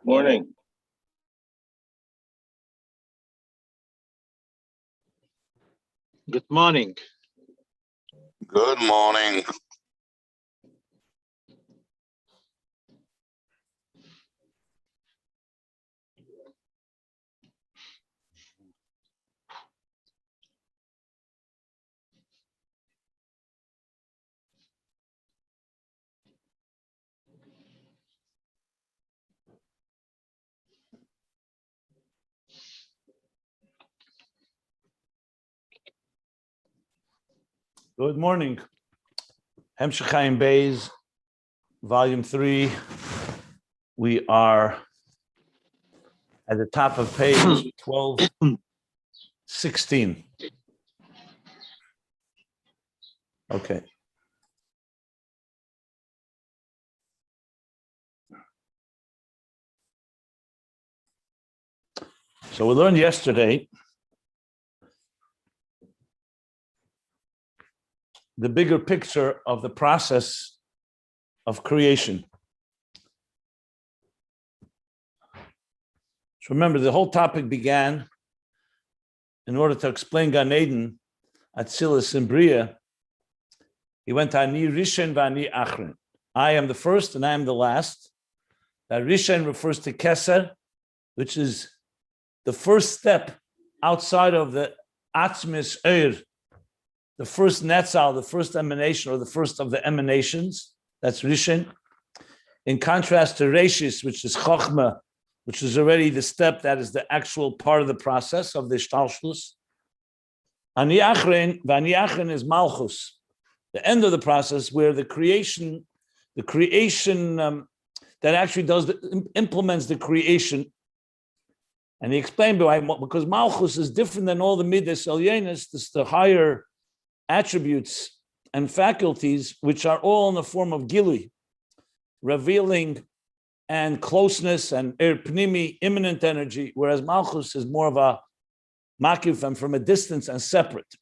Morning. Good morning. Good morning. Good morning. Hemshechayim Beis, Volume 3. We are at the top of page 1216. Okay. So we learned yesterday the bigger picture of the process of creation. So remember, the whole topic began in order to explain Gan Eden, Atzilus and Bria. He went to Ani Rishon v'Ani Achron. I am the first and I am the last. That Rishon refers to Keser, which is the first step outside of the Atzmis Eir, the first netzal, the first emanation, or the first of the emanations. That's Rishon. In contrast to Reishis, which is Chochma, which is already the step that is the actual part of the process of the Shtalshlus. Ani Achron, v'Ani Achron is Malchus, the end of the process where the creation that actually implements the creation. And he explained why, because Malchus is different than all the Midas Elyenis, the higher attributes and faculties, which are all in the form of Gili, revealing and closeness and pnimi, immanent energy, whereas Malchus is more of a makif and from a distance and separate.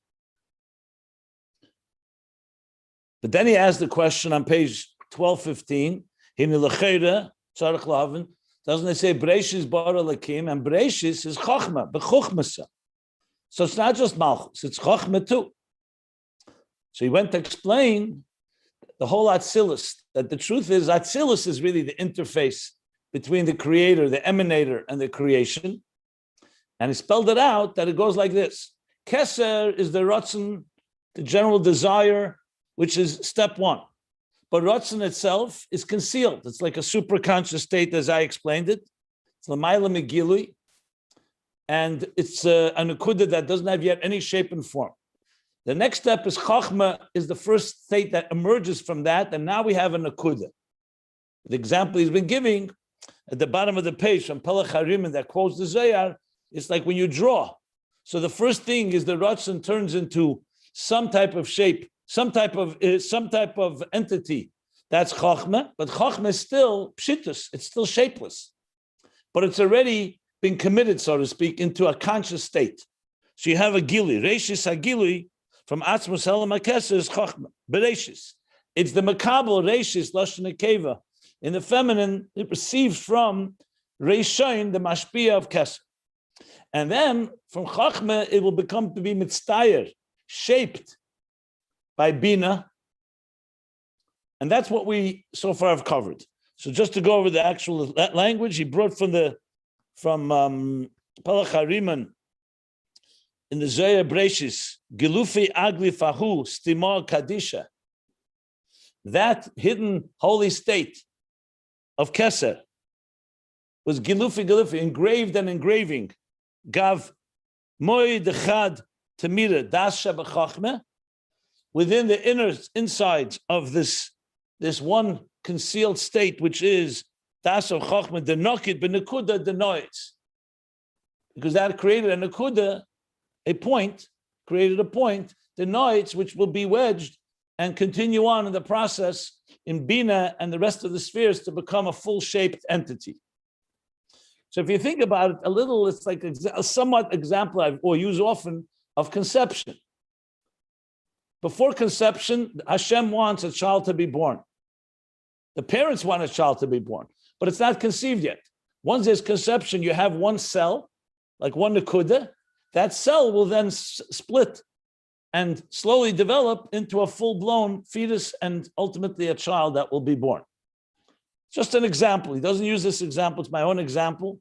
But then he asked the question on page 1215, doesn't it say Breishis bara lakim, and Breishis is Chochma, b'chochmasa. So it's not just Malchus, it's Chochma too. So he went to explain the whole Atzilus, that the truth is Atzilus is really the interface between the creator, the emanator, and the creation. And he spelled it out that it goes like this. Keser is the Ratzon, the general desire, which is step one. But Ratzon itself is concealed. It's like a superconscious state, as I explained it. It's L'mayla Megilui. And it's a Nekuda that doesn't have yet any shape and form. The next step is Chochma, is the first state that emerges from that, and now we have a Nekuda. The example he's been giving at the bottom of the page from Pelech HaRimon that quotes the Zohar, it's like when you draw. So the first thing is the Ratzon turns into some type of shape, some type of entity. That's Chochma, but Chochma is still pshitus, it's still shapeless. But it's already been committed, so to speak, into a conscious state. So you have a Gili, Reishis HaGili, from Atzmos Helam HaKeser is Chochma, Bereishis. It's the Makabel, Reishis, Lashon Nekeva. In the feminine, it receives from Reishain, the Mashpia of Keser. And then, from Chochma, it will become to be Mitztayer, shaped by Binah. And that's what we so far have covered. So just to go over the actual language, he brought from Pelech HaRimon, in the Zohar Breishis, Gelufi Agli Fahu Stimar Kadisha, that hidden holy state of Keser was Gelufi, engraved and engraving, Gav Moy Dechad Tamira Das Shabachachme, within the insides of this one concealed state, which is Das of Chochma, the Nokid, Benekuda, the noise, because that created a Nekuda, the noise which will be wedged and continue on in the process in Binah and the rest of the spheres to become a full-shaped entity. So if you think about it a little, it's like a somewhat example I use often of conception. Before conception, Hashem wants a child to be born. The parents want a child to be born, but it's not conceived yet. Once there's conception, you have one cell, like one nekuda. That cell will then split and slowly develop into a full-blown fetus and ultimately a child that will be born. Just an example. He doesn't use this example. It's my own example,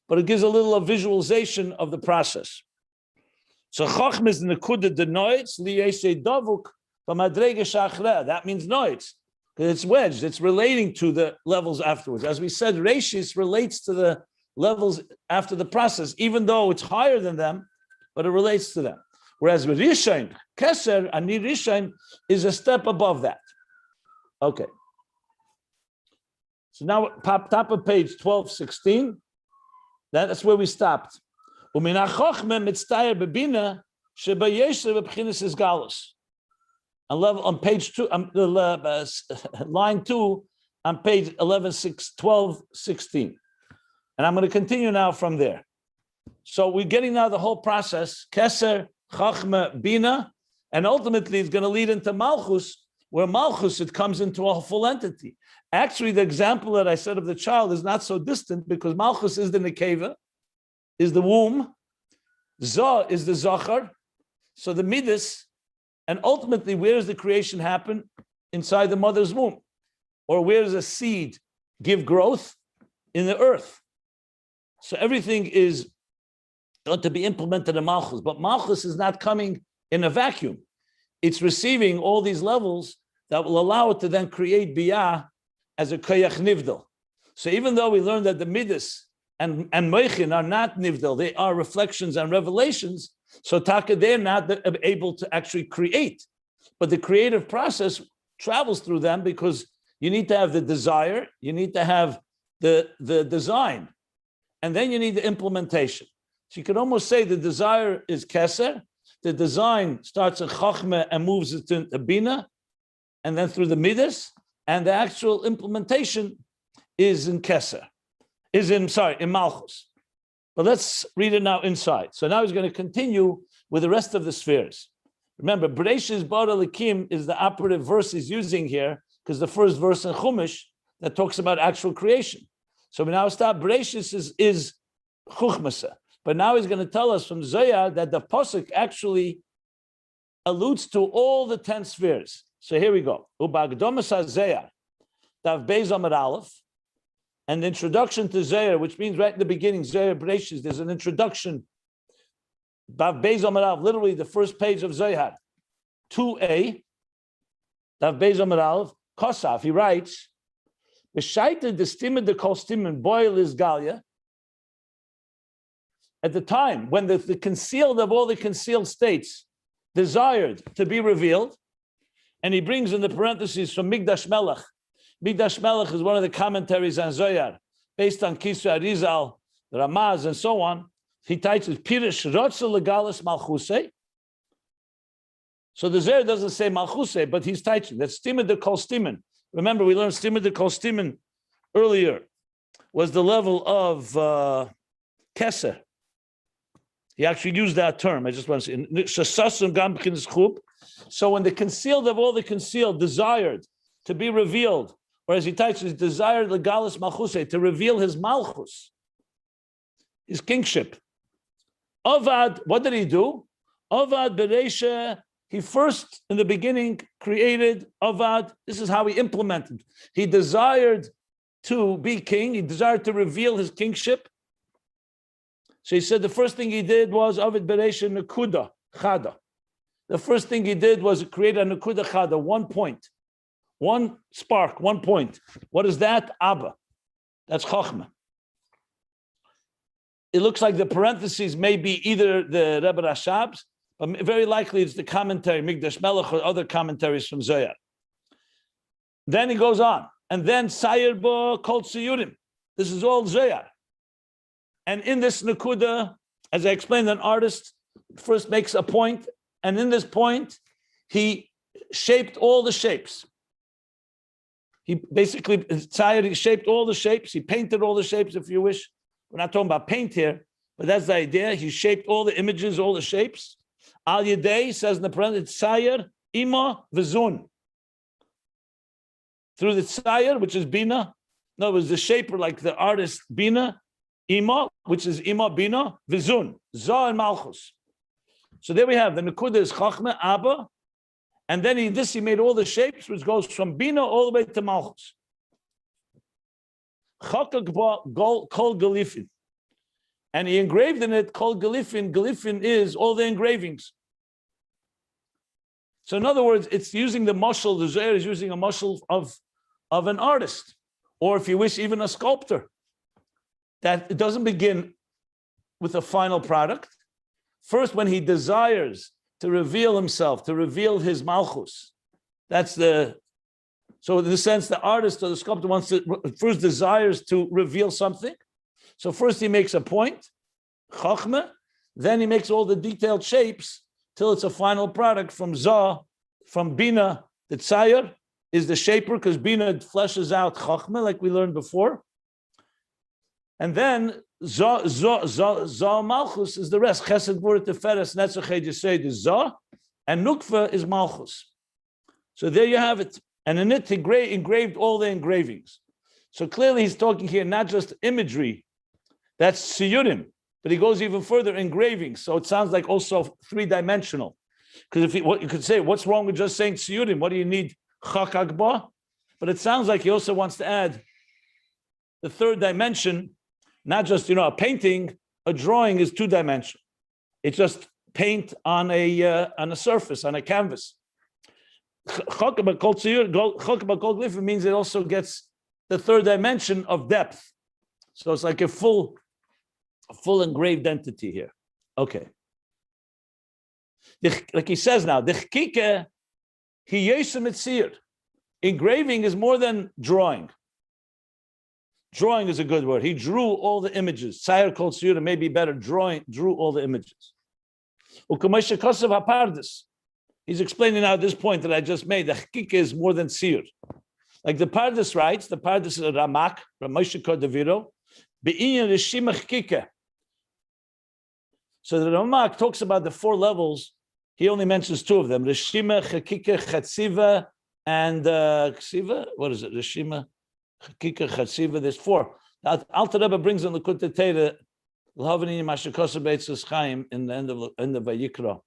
but it gives a little visualization of the process. So Chochma is nekuda de noitz liyesei davuk b'madrega shachra. That means noitz, because it's wedged. It's relating to the levels afterwards. As we said, Reishis relates to the levels after the process, even though it's higher than them, but it relates to them. Whereas with Rishain, Keser, Ani Rishain is a step above that. Okay. So now, top of page 1216, that's where we stopped. Umina Chochma mitztayer bebina shebayesher b'chinas is galus. On page 2, line 2, on page 1216. And I'm going to continue now from there. So we're getting now the whole process, Keser, Chochma, Binah, and ultimately it's going to lead into Malchus, where Malchus, it comes into a full entity. Actually, the example that I said of the child is not so distant because Malchus is the Nekeva, is the womb, Zah is the Zachar, so the Midas, and ultimately, where does the creation happen? Inside the mother's womb. Or where does a seed give growth? In the earth. So everything is going to be implemented in Malchus, but Malchus is not coming in a vacuum. It's receiving all these levels that will allow it to then create Biyah as a Koyach Nivdal. So even though we learned that the Midas and Moichin are not Nivdal, they are reflections and revelations, so Taka, they're not able to actually create. But the creative process travels through them because you need to have the desire, you need to have the design, and then you need the implementation. So you could almost say the desire is Keser, the design starts in Chochma and moves it to Binah, and then through the Midas, and the actual implementation is in Keser, in Malchus. But let's read it now inside. So now he's going to continue with the rest of the spheres. Remember, Bereishis bara Elikim is the operative verse he's using here, because the first verse in Chumash that talks about actual creation. So we now stop. Bereishis is Chochma. But now he's going to tell us from Zohar that the Pasuk actually alludes to all the 10 spheres. So here we go. Ubagdomas HaZohar, Dav Beis Amud Aleph, and the introduction to Zohar, which means right in the beginning, Zohar Bereishis, there's an introduction. Dav Beis Amud Aleph, literally the first page of Zohar. 2a, Dav Beis Amud Aleph, Kosaf, he writes, B'shaita destimid de kol stimin boil is Galia. At the time when the concealed of all the concealed states desired to be revealed, and he brings in the parentheses from Migdash Melech. Migdash Melech is one of the commentaries on Zohar, based on Keser, Arizal, the Ramaz, and so on. He titles Pirish Rotze Legalis Malchuse. So the Zohar doesn't say Malchuse, but he's titling that's Stimid de Kol Stimin. Remember, we learned Stimid de Kol Stimin earlier was the level of Keser. He actually used that term. I just want to say. So when the concealed of all the concealed desired to be revealed, or as he titles, desired legalis malchuse, to reveal his malchus, his kingship. Avad, what did he do? Avad bereisha, he first in the beginning created Avad. This is how he implemented. He desired to be king. He desired to reveal his kingship. So he said the first thing he did was Avad bereisha nekuda chada. The first thing he did was create a nekuda chada, 1 point, one spark, 1 point. What is that? Abba. That's Chochma. It looks like the parentheses may be either the Rebbe Rashab's, but very likely it's the commentary, Migdash Melech, or other commentaries from Zohar. Then he goes on, and then Sayir Bo Kol Tziyurim. This is all Zohar. And in this nekuda, as I explained, an artist first makes a point, and in this point, he shaped all the shapes. He basically, he shaped all the shapes. He painted all the shapes, if you wish. We're not talking about paint here, but that's the idea. He shaped all the images, all the shapes. Al Yedei says in the parentheses, Tzayer, Ima, Vizun. Through the Tzayer, which is Binah. No, it was the shaper, like the artist Binah, Ima, which is Ima Binah, Vizun, Za and Malchus. So there we have the Nekuda is Chochma, Abba, and then he made all the shapes, which goes from Binah all the way to Malchus. Chakak Kol Galifin. And he engraved in it Kol Galifin. Galifin is all the engravings. So in other words, it's using the mashal, the Zohar is using a mashal of an artist, or if you wish, even a sculptor. That it doesn't begin with a final product. First, when he desires to reveal himself, to reveal his malchus, so in the sense the artist or the sculptor first desires to reveal something. So first he makes a point, chochma, then he makes all the detailed shapes till it's a final product from Binah. The tzayer is the shaper because Binah fleshes out chochma like we learned before. And then Malchus is the rest. Chesed Gvura Teferes Netzach Yesod is Za, and Nukva is Malchus. So there you have it. And in it, he engraved all the engravings. So clearly he's talking here not just imagery, that's Siyurim, but he goes even further, engravings. So it sounds like also three-dimensional. Because what you could say, what's wrong with just saying Siyurim? What do you need? Chakakba? But it sounds like he also wants to add the third dimension, not just, a painting, a drawing is two-dimensional. It's just paint on a surface, on a canvas. Chochma Kol Glyph means it also gets the third dimension of depth. So it's like a full engraved entity here. Okay. Like he says now, engraving is more than drawing. Drawing is a good word. He drew all the images. Tzayer called Shiur, maybe better, drew all the images. He's explaining now at this point that I just made, the Chikike is more than Shiur. Like the Pardes writes, the Pardes is a Ramak, Ramoshe Kodaviro, Be'inyan Rishima Chikike. So the Ramak talks about the four levels. He only mentions two of them, Rishima, Chikike, Chatziva, and Ksiva. What is it? Rishima, Chikike, Chatziva. There's four. The Alter Rebbe brings in the Likutei Torah, L'havani Mashikosa Beitzes Chaim in the end of Vayikra.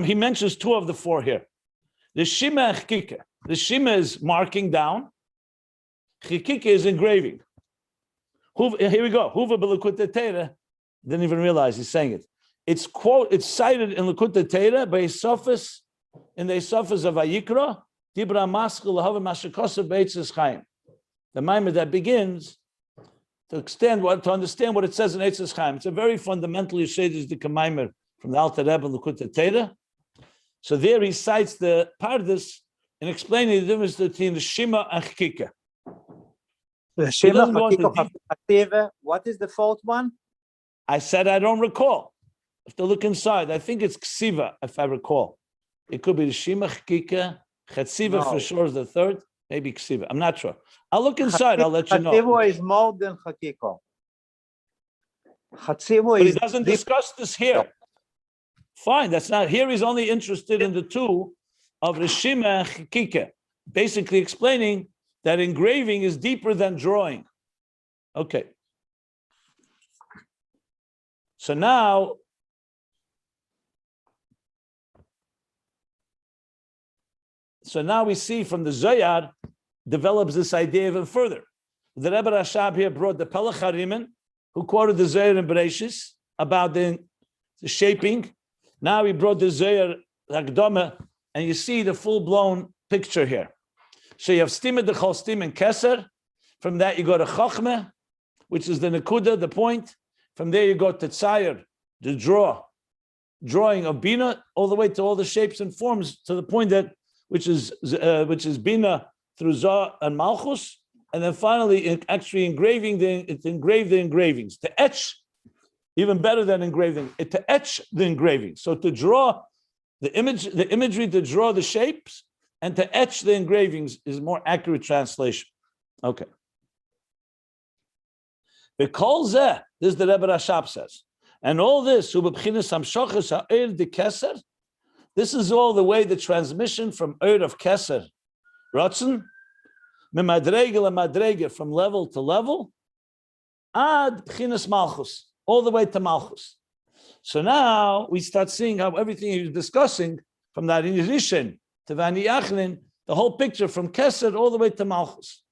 He mentions two of the four here. The Shima and Chikike. The Shima is marking down. Chikike is engraving. Here we go. Huva b'Likutei Torah. Didn't even realize he's saying it. It's cited in Likutei Torah by Sofis, in the Sofis of Vayikra. Dibra Maskul L'havani Mashikosa Beitzes Chaim. The Maimer that begins to understand what it says in Eitzes Chaim. It's a very fundamental Yeshedus the Maimer from the Alter Rebbe and Likutei Torah. So there he cites the Pardes in explaining the difference between the Shima and Chikike. The Shima, Chikike, what is the fourth one? I said I don't recall. I have to look inside. I think it's Ksiva, if I recall. It could be the Shima, Chikike, Chatziva for sure is the third, maybe Ksiva. I'm not sure. I'll look inside, I'll let you know. Chatziva is more than Chikike. But he doesn't discuss this here. Fine, that's not here. He's only interested in the two of Rishima and Chikike, basically explaining that engraving is deeper than drawing. Okay. So now, we see from the Zohar develops this idea even further. The Rebbe Rashab here brought the Pelech Harimen, who quoted the Zohar in Bereishis about the shaping. Now he brought the Zohar Hagdama, and you see the full-blown picture here. So you have Stima Dechol Stim and Keser. From that you go to Chochma, which is the Nekuda, the point. From there you go to Tzayer, the drawing of Binah, all the way to all the shapes and forms to the point that which is Binah through Zah and Malchus, and then finally actually engraving it's engraved the engravings to etch. Even better than engraving, to etch the engraving. So to draw the imagery to draw the shapes, and to etch the engravings is more accurate translation. Okay. Because this is the Rebbe Rashab says, and all this, this is all the way the transmission from of Keser, Ratzon, from level to level, ad b'chinas Malchus, all the way to Malchus. So now we start seeing how everything he was discussing from that initiation to Vani Achlin, the whole picture from Keser all the way to Malchus.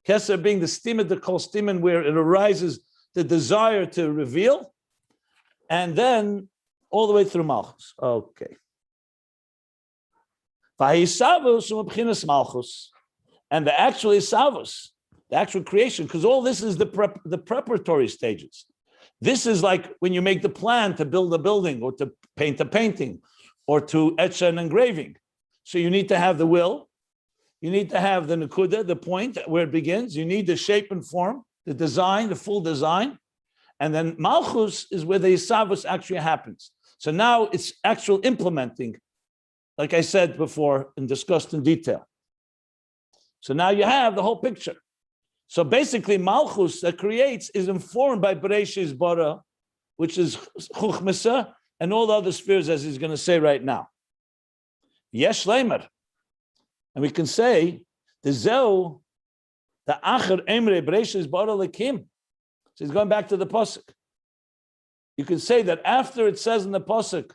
Keser being the stima de kol stimen, where it arises the desire to reveal, and then all the way through Malchus. Okay. Malchus, and the actual Isavus, the actual creation, because all this is the preparatory stages. This is like when you make the plan to build a building or to paint a painting or to etch an engraving. So you need to have the will, you need to have the nakuda, the point where it begins, you need the shape and form, the design, the full design, and then Malchus is where the Isavus actually happens. So now it's actual implementing, like I said before and discussed in detail. So now you have the whole picture. So basically, Malchus that creates is informed by Bereshis Bara, which is Chochma, and all the other spheres, as he's going to say right now. Yesh Leimer. And we can say, the Zeu, the Acher Emre Bereshis Bara Lekim. So he's going back to the Pasuk. You can say that after it says in the Pasuk,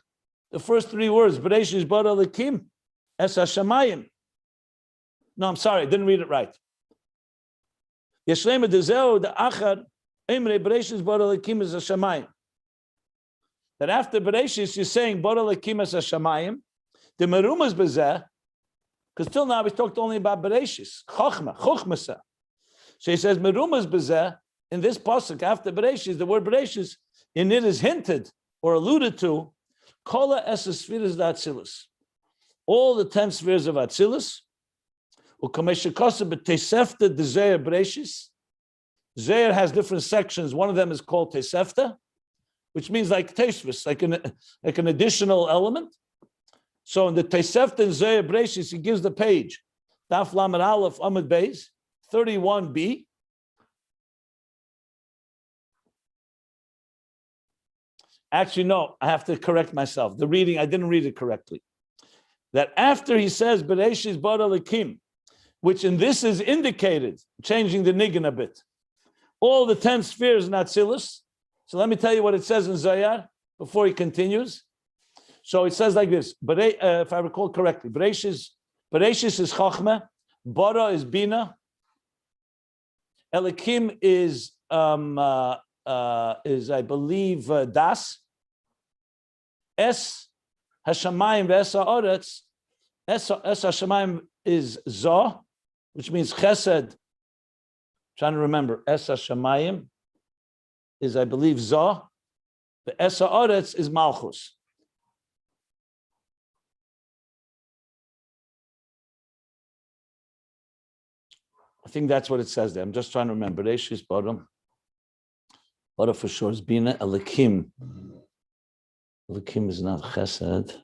the first three words, Bereshis Bara Lekim, Es HaShamayim. No, I'm sorry, I didn't read it right. Yeshlema dezeu the achar emre bereshis bara lekim es hashamayim. That after bereshis you're saying bara lekim es hashamayim. The merumas bezeh, because till now we talked only about bereshis, chochma. So he says merumas bezeh in this pasuk after bereshis. The word bereshis in it is hinted or alluded to. Kola es spheres d'Atzilus, all the 10 spheres of Atzilus. Zeir has different sections. One of them is called Tesefta, which means like Tesvis, like an additional element. So in the Tesefta and Zeir Breshis, he gives the page, Daf Lamed Aleph Amud Beis, 31b. Actually, no, I have to correct myself. The reading, I didn't read it correctly. That after he says Bereshis bara lekim, which in this is indicated, changing the niggin a bit. All the 10 spheres in Atzilus. So let me tell you what it says in Zayar before he continues. So it says like this, if I recall correctly, Bereshis is Chochma, Bara is Binah, Elikim is I believe Das, Es Hashamayim Ve'es Ha'aretz, Es Hashamayim is Zah, which means Chesed. Trying to remember, Es HaShamayim is, I believe, Zah. The Es HaAretz is Malchus. I think that's what it says there. I'm just trying to remember. Bereshis bottom. Bottom for sure is Binah. Elikim. Elikim is not Chesed.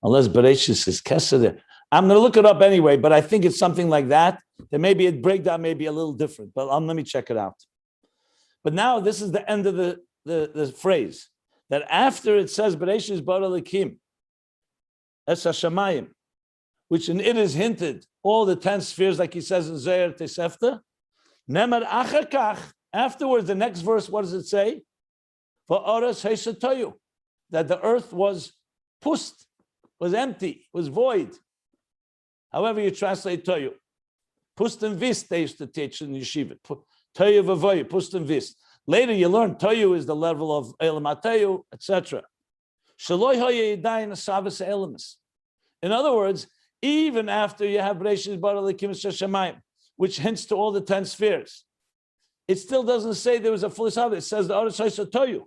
Unless Bereshis is Keser. I'm going to look it up anyway, but I think it's something like that. There may be a breakdown, may be a little different, but let me check it out. But now this is the end of the phrase, that after it says Bereshis bara lekim, Es HaShamayim, which in it is hinted, all the 10 spheres, like he says in Zeir Tesefta, Nemar Achar Kach, afterwards, the next verse, what does it say? Va'aras Heisatoyu, that the earth was pust, was empty, was void. However you translate Toyu. Pust and Vis, they used to teach in Yeshiva. Toyu v'voyu, Pust and Vis. Later you learn Toyu is the level of Elam HaToyu, etc. Shaloi hoye yidayin asavas elamis. In other words, even after you have Bereshis bara lekim Shamayim, which hints to all the 10 spheres, it still doesn't say there was a full Isavas. It says the Oretz Hoysa Toyu.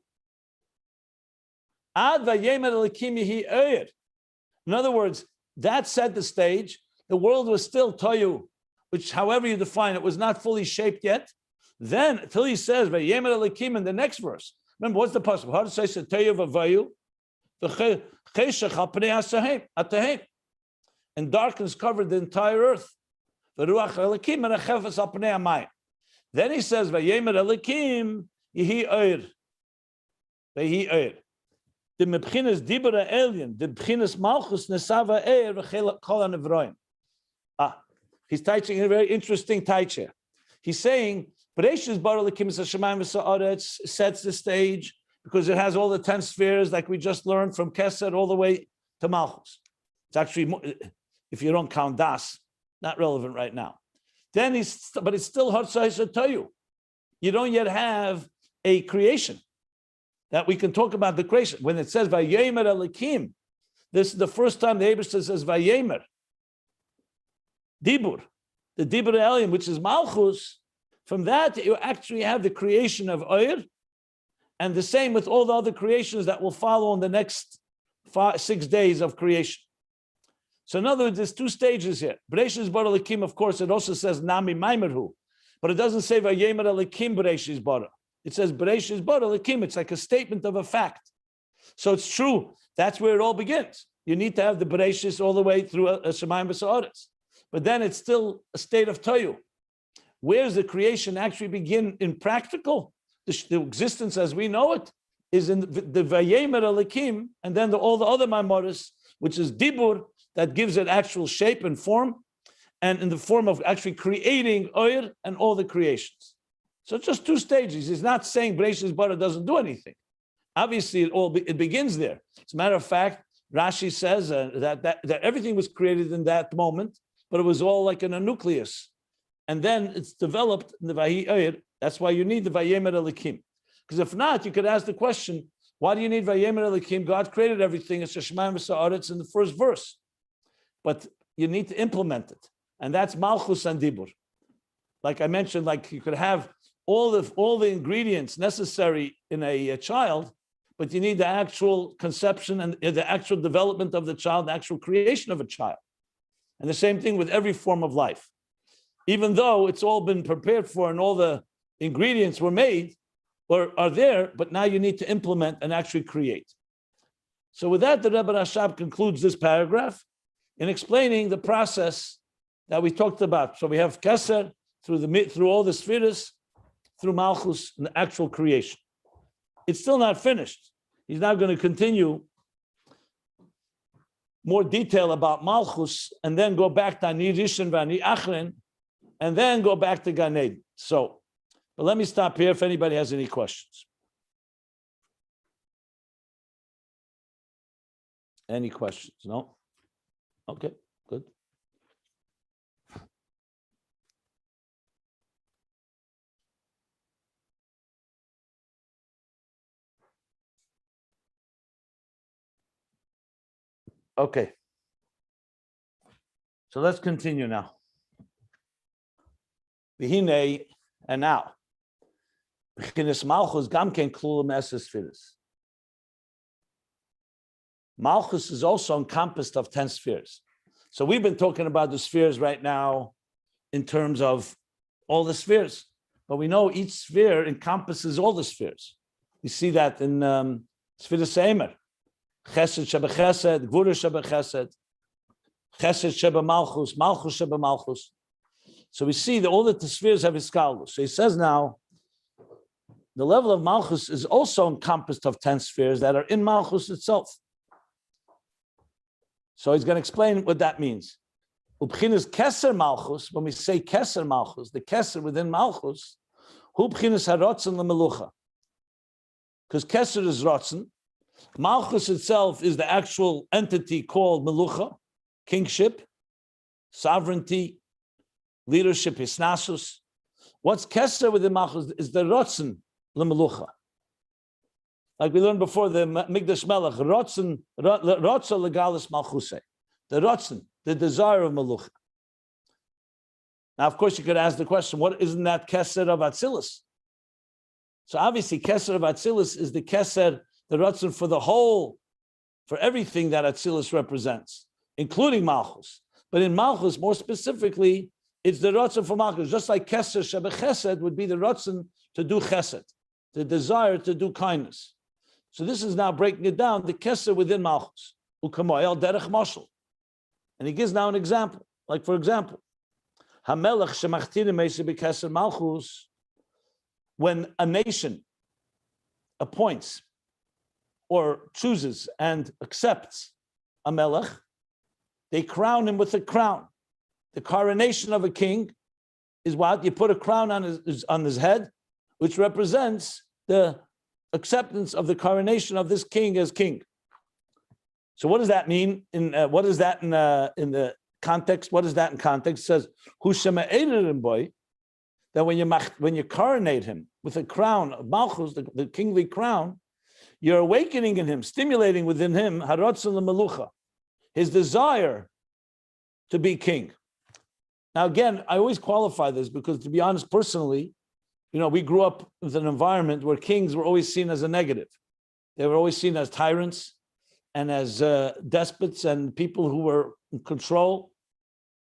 Ad vayemer lekim yehi oyer. In other words, that set the stage. The world was still Toyu, which, however you define it, was not fully shaped yet. Then, until he says, "Vayemer Elikim" in the next verse. Remember, what's the possible? How to say Toyu v'vayu, v'cheshach al pnei atahem, and darkness covered the entire earth. V'ruach Elikim and achefes al pnei hamayim. Then he says, "Vayemer Elikim yehi oyer, vehi oyer." The mebchinas dibura alien, the mebchinas malchus nesava eir v'chol hanevroim. He's teaching a very interesting teaching. He's saying, Bereshis bara Elokim es hashamayim v'sa'aretz sets the stage because it has all the 10 spheres like we just learned from Keser all the way to Malchus. It's actually, if you don't count Das, not relevant right now. Then but it's still Hatzai Tayu. You don't yet have a creation that we can talk about the creation. When it says Vayemer Elokim, this is the first time the Eibishter says Vayemer. Dibur, the Dibur Elyon, which is Malchus. From that, you actually have the creation of Oyer, and the same with all the other creations that will follow in the next 6 days of creation. So in other words, there's 2 stages here. Bereshis bara Elokim, of course, it also says Nami Maimerhu, but it doesn't say Vayemer Elokim Bereshis bara. It says Bereshis bara Elokim. It's like a statement of a fact. So it's true. That's where it all begins. You need to have the Bereshis all the way through Shemayim v'Sa'aretz. But then it's still a state of Toyu. Where does the creation actually begin in practical? The existence as we know it is in the Vayemer Elokim, and then all the other Maimoros, which is Dibur, that gives it actual shape and form, and in the form of actually creating Oyer and all the creations. So just 2 stages. He's not saying Bereshis bara doesn't do anything. Obviously, it begins there. As a matter of fact, Rashi says that everything was created in that moment, but it was all like in a nucleus. And then it's developed in the Vahi Oyer. That's why you need the Vayemer Elokim. Because if not, you could ask the question, why do you need Vayemer Elokim? God created everything. It's Shemayim v'Sa'aretz in the first verse. But you need to implement it. And that's Malchus and Dibur. Like I mentioned, like you could have all the ingredients necessary in a child, but you need the actual conception and the actual development of the child, the actual creation of a child. And the same thing with every form of life. Even though it's all been prepared for and all the ingredients were made or are there, but now you need to implement and actually create. So with that, the Rebbe Rashab concludes this paragraph in explaining the process that we talked about. So we have Keser through all the spheres, through Malchus and the actual creation. It's still not finished. He's now going to continue more detail about Malchus and then go back to Ani Rishon v'Ani Achrin and then go back to Gan Eden. So, but let me stop here if anybody has any questions. Any questions? No? Okay, good. Okay. So let's continue now. V'hinei, and now. Malchus gamken klulam esespheres. Malchus is also encompassed of 10 spheres. So we've been talking about the spheres right now in terms of all the spheres, but we know each sphere encompasses all the spheres. You see that in Spheres Eimer. Chesed sheba chesed, Gvura sheba chesed, Chesed sheba malchus, Malchus sheba malchus. So we see that all the spheres have iskalus. So he says now, the level of malchus is also encompassed of 10 spheres that are in malchus itself. So he's going to explain what that means. Ubchinas keser malchus, when we say keser malchus, the keser within malchus, ubchinas harotzen lemelucha. Because keser is rotzen. Malchus itself is the actual entity called melucha, kingship, sovereignty, leadership, hisnasus. What's keser within malchus is the rotzen lemelucha. Like we learned before, the Migdash Melech, rotzen legalis malchuse, the rotzen, the desire of melucha. Now, of course, you could ask the question, what isn't that keser of Atzilus? So obviously, keser of Atzilus is the keser, the rotzen for the whole, for everything that Atzilus represents, including Malchus. But in Malchus, more specifically, it's the rotzen for Malchus, just like keser sheba chesed would be the rotzen to do chesed, the desire to do kindness. So this is now breaking it down, the keser within Malchus, ukamoyel derech mashal. And he gives now an example, like for example, Hamelech shemachtirim meise b'keser Malchus, when a nation appoints or chooses and accepts a melech, they crown him with a crown. The coronation of a king is what? You put a crown on his head, which represents the acceptance of the coronation of this king as king. So what does that mean? What is that in the context? What is that in context? It says, boy, that when you coronate him with a crown of Malchus, the kingly crown, you're awakening in him, stimulating within him haratzon l'melucha, his desire to be king. Now, again, I always qualify this because, to be honest, personally, we grew up with an environment where kings were always seen as a negative. They were always seen as tyrants and as despots and people who were in control,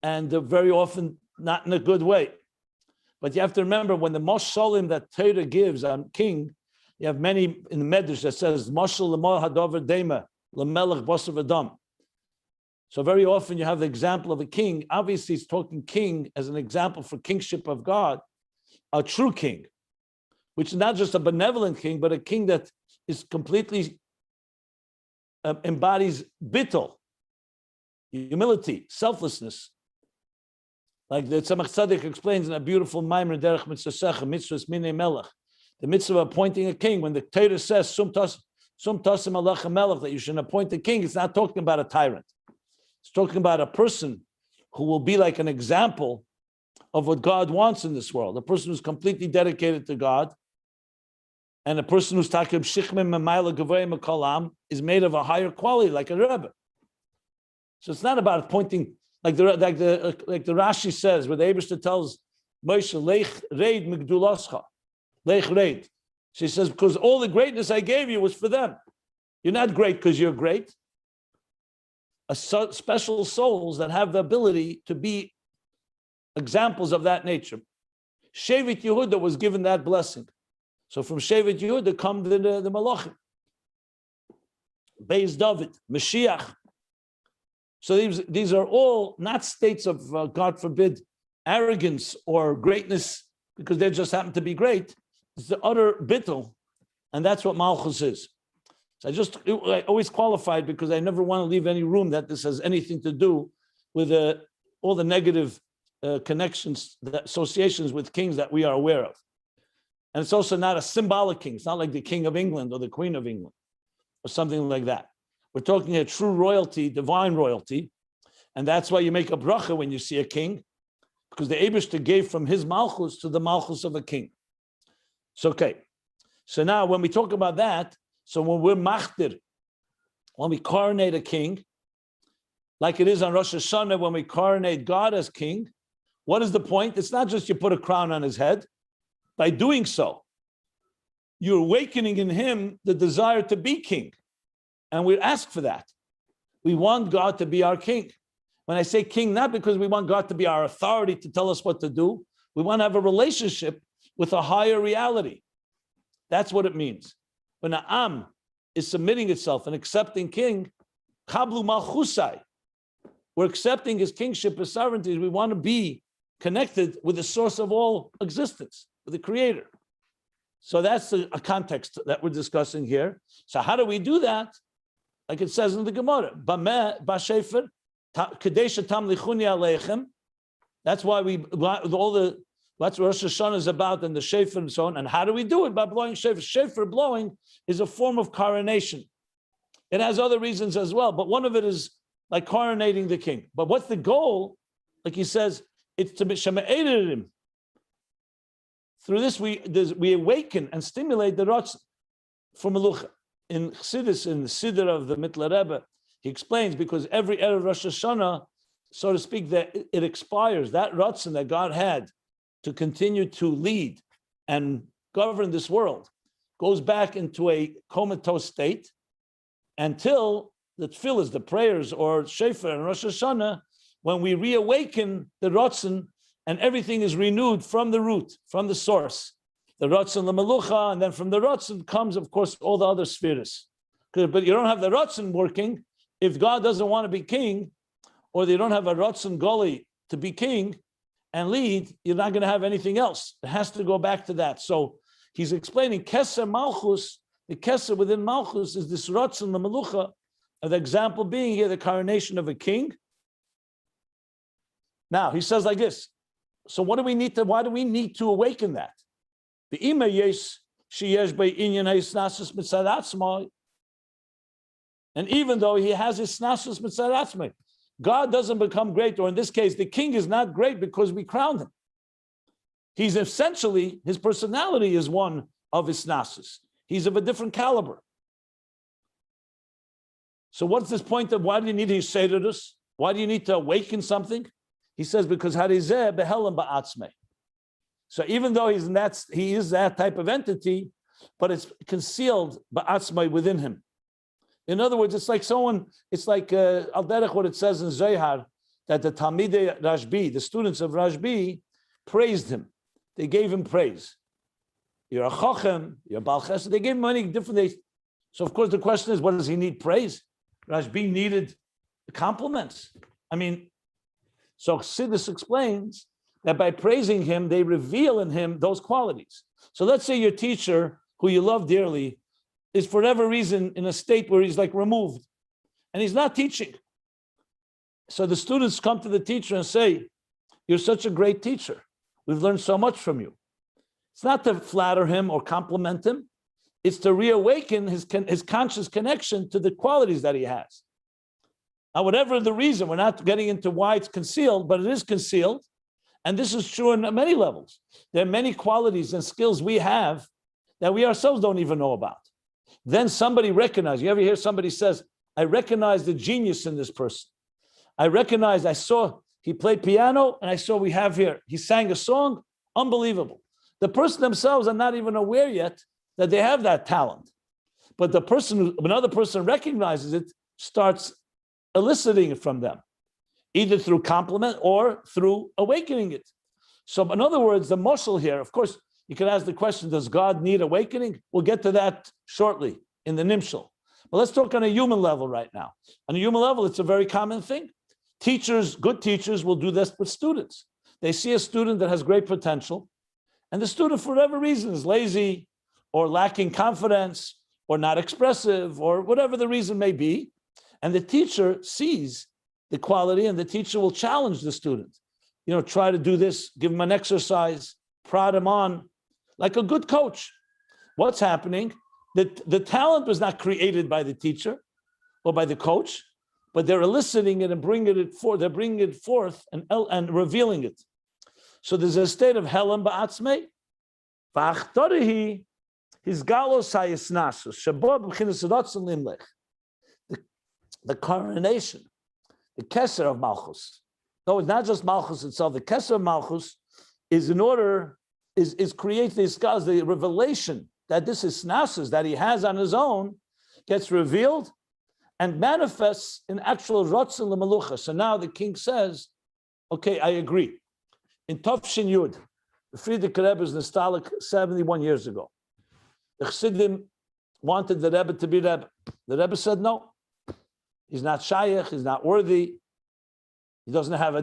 and very often not in a good way. But you have to remember, when the moshalim that Torah gives on king, you have many in the Medrash that says mashal l'mor hadover dema l'melech b'asav adam. So very often you have the example of a king. Obviously, he's talking king as an example for kingship of God, a true king, which is not just a benevolent king, but a king that is completely embodies bittul, humility, selflessness. Like the Tzemach Tzedek explains in a beautiful Maimer Derech Mitzvah Mitzvahs Minei Melech, the mitzvah of appointing a king. When the Torah says Sum Tasim Alech Melech, that you should appoint a king, it's not talking about a tyrant. It's talking about a person who will be like an example of what God wants in this world. A person who's completely dedicated to God, and a person who's takim shichmim memayla gavoyim kolam is made of a higher quality, like a Rebbe. So it's not about appointing, like the Rashi says, where the Eibishter tells Moshe, Lech reid migdulascha, Lech reid. She says, because all the greatness I gave you was for them. You're not great because you're great. Special souls that have the ability to be examples of that nature. Shevet Yehuda was given that blessing. So from Shevet Yehuda come the Malachim. Beis David, Mashiach. So these are all not states of, God forbid, arrogance or greatness because they just happen to be great. It's the utter bittul, and that's what Malchus is. So I always qualified because I never want to leave any room that this has anything to do with all the negative connections, associations with kings that we are aware of. And it's also not a symbolic king. It's not like the King of England or the Queen of England or something like that. We're talking a true royalty, divine royalty. And that's why you make a bracha when you see a king, because the Eibishter gave from his Malchus to the Malchus of a king. So, okay. So now when we talk about that, so when we're machtir, when we coronate a king, like it is on Rosh Hashanah when we coronate God as king, what is the point? It's not just you put a crown on his head. By doing so, you're awakening in him the desire to be king. And we ask for that. We want God to be our king. When I say king, not because we want God to be our authority to tell us what to do. We want to have a relationship with a higher reality. That's what it means. When an am is submitting itself and accepting king, kablu malchusai, we're accepting his kingship, his sovereignty. We want to be connected with the source of all existence, with the creator. So that's a context that we're discussing here. So how do we do that? Like it says in the Gemara, that's why that's what Rosh Hashanah is about, and the shefer and so on. And how do we do it? By blowing shefer. Shefer blowing is a form of coronation. It has other reasons as well, but one of it is like coronating the king. But what's the goal? Like he says, it's to be shema'edim. Through this, we awaken and stimulate the Ratzon for Melucha. In Chassidus, in the Siddur of the Mittler Rebbe, he explains, because every Erev Rosh Hashanah, so to speak, that it expires. That Ratzon that God had to continue to lead and govern this world goes back into a comatose state until the tefillahs, the prayers, or Shefer and Rosh Hashanah, when we reawaken the Ratzon and everything is renewed from the root, from the source. The Ratzon l'melucha, and then from the Ratzon comes, of course, all the other spheres. But you don't have the Ratzon working if God doesn't want to be king, or you don't have a Ratzon Goli to be king and lead, you're not going to have anything else. It has to go back to that. So he's explaining Keser Malchus, the Keser within Malchus is this Ratzon l'melucha, the example being here the coronation of a king. Now, he says like this, So what do we need to? Why do we need to awaken that? The ima yes sheyesh by inyan ha'isnasus mitzad atzmai. And even though he has his snasus mitzad atzmai, God doesn't become great, or in this case, the king is not great because we crowned him. He's essentially, his personality is one of his snasus. He's of a different caliber. So what's this point of why do you need his Chassidus? Why do you need to awaken something? He says, because harizeh behelam ba'atzmei. So even though he is that type of entity, but it's concealed ba'atzmei within him. In other words, it's like al derech what it says in Zohar, that the Talmidei Rashbi, the students of Rashbi, praised him. They gave him praise. You're a chochem, you're a Baal Chesed. They gave him many different things. So of course the question is, what does he need praise? Rashbi needed compliments. I mean, so Chassidus explains that by praising him, they reveal in him those qualities. So let's say your teacher, who you love dearly, is for whatever reason in a state where he's like removed, and he's not teaching. So the students come to the teacher and say, "You're such a great teacher. We've learned so much from you." It's not to flatter him or compliment him. It's to reawaken his conscious connection to the qualities that he has. Now, whatever the reason, we're not getting into why it's concealed, but it is concealed. And this is true on many levels. There are many qualities and skills we have that we ourselves don't even know about. Then somebody recognizes, you ever hear somebody says, I recognize the genius in this person. I saw he played piano, and I saw he sang a song, unbelievable. The person themselves are not even aware yet that they have that talent. But another person recognizes it, starts eliciting it from them, either through compliment or through awakening it. So in other words, the mashal here, of course, you could ask the question, does God need awakening? We'll get to that shortly in the nimshal. But let's talk on a human level right now. On a human level, it's a very common thing. Good teachers will do this with students. They see a student that has great potential, and the student, for whatever reason, is lazy or lacking confidence or not expressive or whatever the reason may be. And the teacher sees the quality, and the teacher will challenge the student. Try to do this, give him an exercise, prod him on, like a good coach. What's happening? The talent was not created by the teacher or by the coach, but they're eliciting it and bringing it forth. They're bringing it forth and revealing it. So there's a state of helam ba'atzmei. V'achtorehi his galos hayisnasus shabod b'chinas rotzen limlech. The coronation, the Keser of Malchus. No, it's not just Malchus itself. The Keser of Malchus is creates the revelation that this is snasus that he has on his own, gets revealed and manifests in actual rotzen l'melucha. So now the king says, okay, I agree. In Tafshin Yud, the Frierdiker Rebbe is nostalgic 71 years ago. The Chassidim wanted the Rebbe to be Rebbe. The Rebbe said no. He's not shayach, he's not worthy. He doesn't have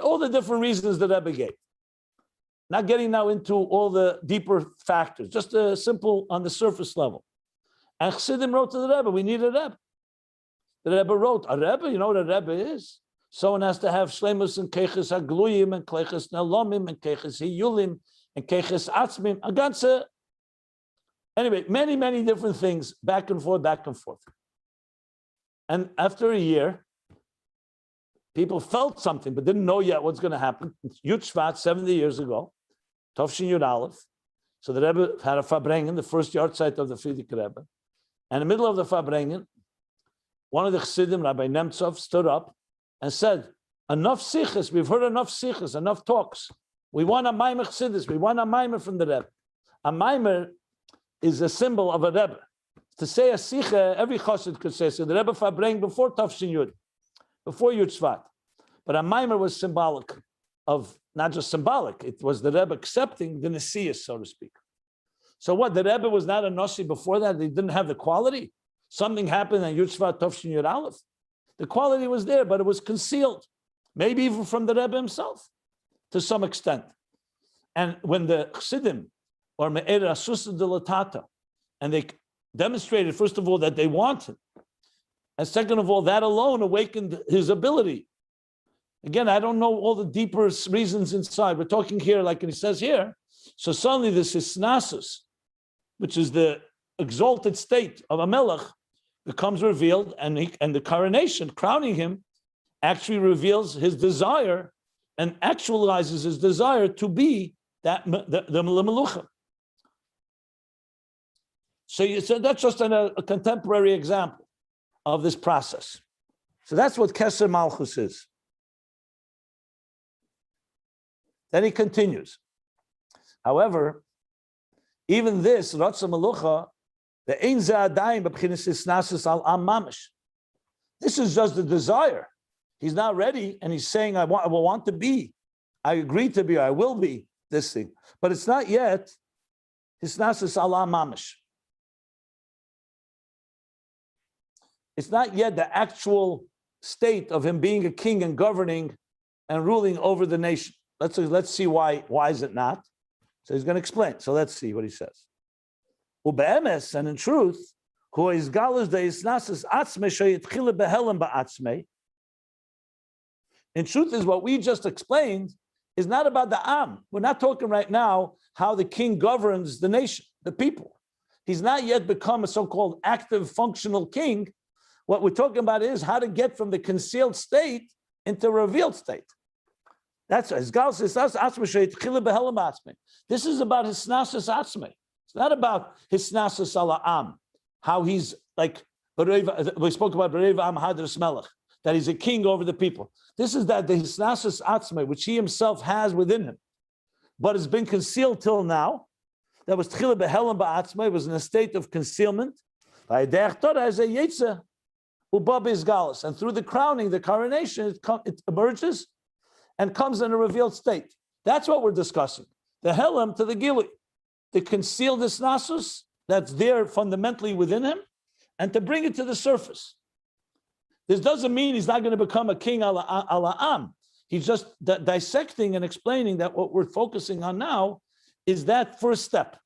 all the different reasons the Rebbe gave. Not getting now into all the deeper factors, just a simple on the surface level. And Chassidim wrote to the Rebbe, we need a Rebbe. The Rebbe wrote, a Rebbe, you know what a Rebbe is? Someone has to have shlemus and keches hagluyim and keches nelomim and keches hiyulim and keches atzmim. A ganze, anyway, many, many different things, back and forth, back and forth. And after a year, people felt something, but didn't know yet what's going to happen. Yud Shvat, 70 years ago, Tafshin Yud Aleph. So the Rebbe had a Farbrengen, the first yard site of the Frierdiker Rebbe. And in the middle of the Farbrengen, one of the Chassidim, Rabbi Nemtsov, stood up and said, enough sichas, we've heard enough sichas, enough talks. We want a maimer Chassidus, we want a maimer from the Rebbe. A maimer is a symbol of a Rebbe. To say a sicha, every chassid could say, so the Rebbe Farbreng before Tafshin Yud, before Yud Shvat. But a maimer was symbolic of, not just symbolic, it was the Rebbe accepting the Nesius, so to speak. So what, the Rebbe was not a Nasi before that? He didn't have the quality? Something happened in Yud Shvat, Tafshin Yud Aleph. The quality was there, but it was concealed. Maybe even from the Rebbe himself, to some extent. And when the Chassidim, or Me'er Asusa de Latata, and they demonstrated, first of all, that they wanted, and second of all, that alone awakened his ability. Again, I don't know all the deeper reasons inside. We're talking here, like he says here. So suddenly this hisnasus, which is the exalted state of a melech, becomes revealed, and the coronation, crowning him, actually reveals his desire and actualizes his desire to be that the melucha. So that's just a contemporary example of this process. So that's what Keser Malchus is. Then he continues. However, even this Ratza Melucha, the Ein Za'adayim b'Bchinas Hisnasus al Am Mamish. This is just the desire. He's not ready, and he's saying, I will want to be. I agree to be, I will be this thing. But it's not yet Hisnasus al Am Mamish. It's not yet the actual state of him being a king and governing and ruling over the nation. Let's see why is it not? So he's going to explain. So let's see what he says. Ube'emes, and in truth, who is galus de isnasis atzme sheyitchile behelem ba'atzme. In truth, is what we just explained is not about the Am. We're not talking right now how the king governs the nation, the people. He's not yet become a so-called active, functional king. What we're talking about is how to get from the concealed state into a revealed state. That's this is about hisnasus atzme. It's not about hisnasus ala am. How he's like we spoke about am hadras melech, that he's a king over the people. This is that the hisnasus atzme, which he himself has within him, but has been concealed till now. That was tchila behelam ba'atzme, was in a state of concealment. And through the crowning, the coronation, it emerges and comes in a revealed state. That's what we're discussing. The helam to the gili, the concealed isnasus that's there fundamentally within him, and to bring it to the surface. This doesn't mean he's not going to become a king ala am. He's just dissecting and explaining that what we're focusing on now is that first step.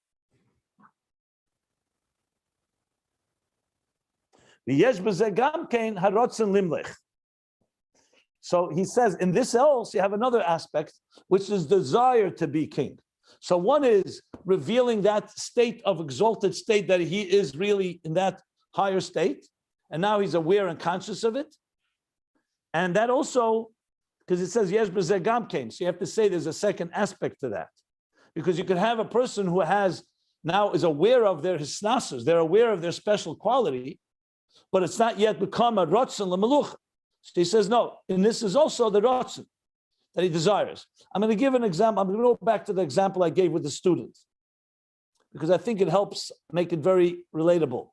So he says, in this else, you have another aspect, which is desire to be king. So one is revealing that state of exalted state, that he is really in that higher state, and now he's aware and conscious of it. And that also, because it says, Yesh b'zeh came, so you have to say there's a second aspect to that. Because you could have a person who now is aware of their hisnasus, they're aware of their special quality, but it's not yet become a rotzen l'melucha. So he says, no, and this is also the rotzen that he desires. I'm going to give an example. I'm going to go back to the example I gave with the student, because I think it helps make it very relatable.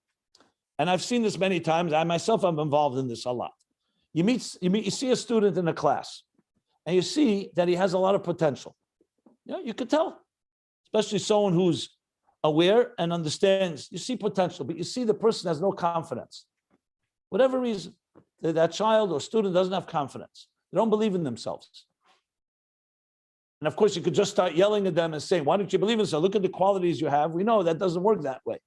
And I've seen this many times. I myself am involved in this a lot. You see a student in a class, and you see that he has a lot of potential. You could tell, especially someone who's aware and understands. You see potential, but you see the person has no confidence. Whatever reason, that child or student doesn't have confidence. They don't believe in themselves. And of course, you could just start yelling at them and saying, why don't you believe in yourself? Look at the qualities you have. We know that doesn't work that way.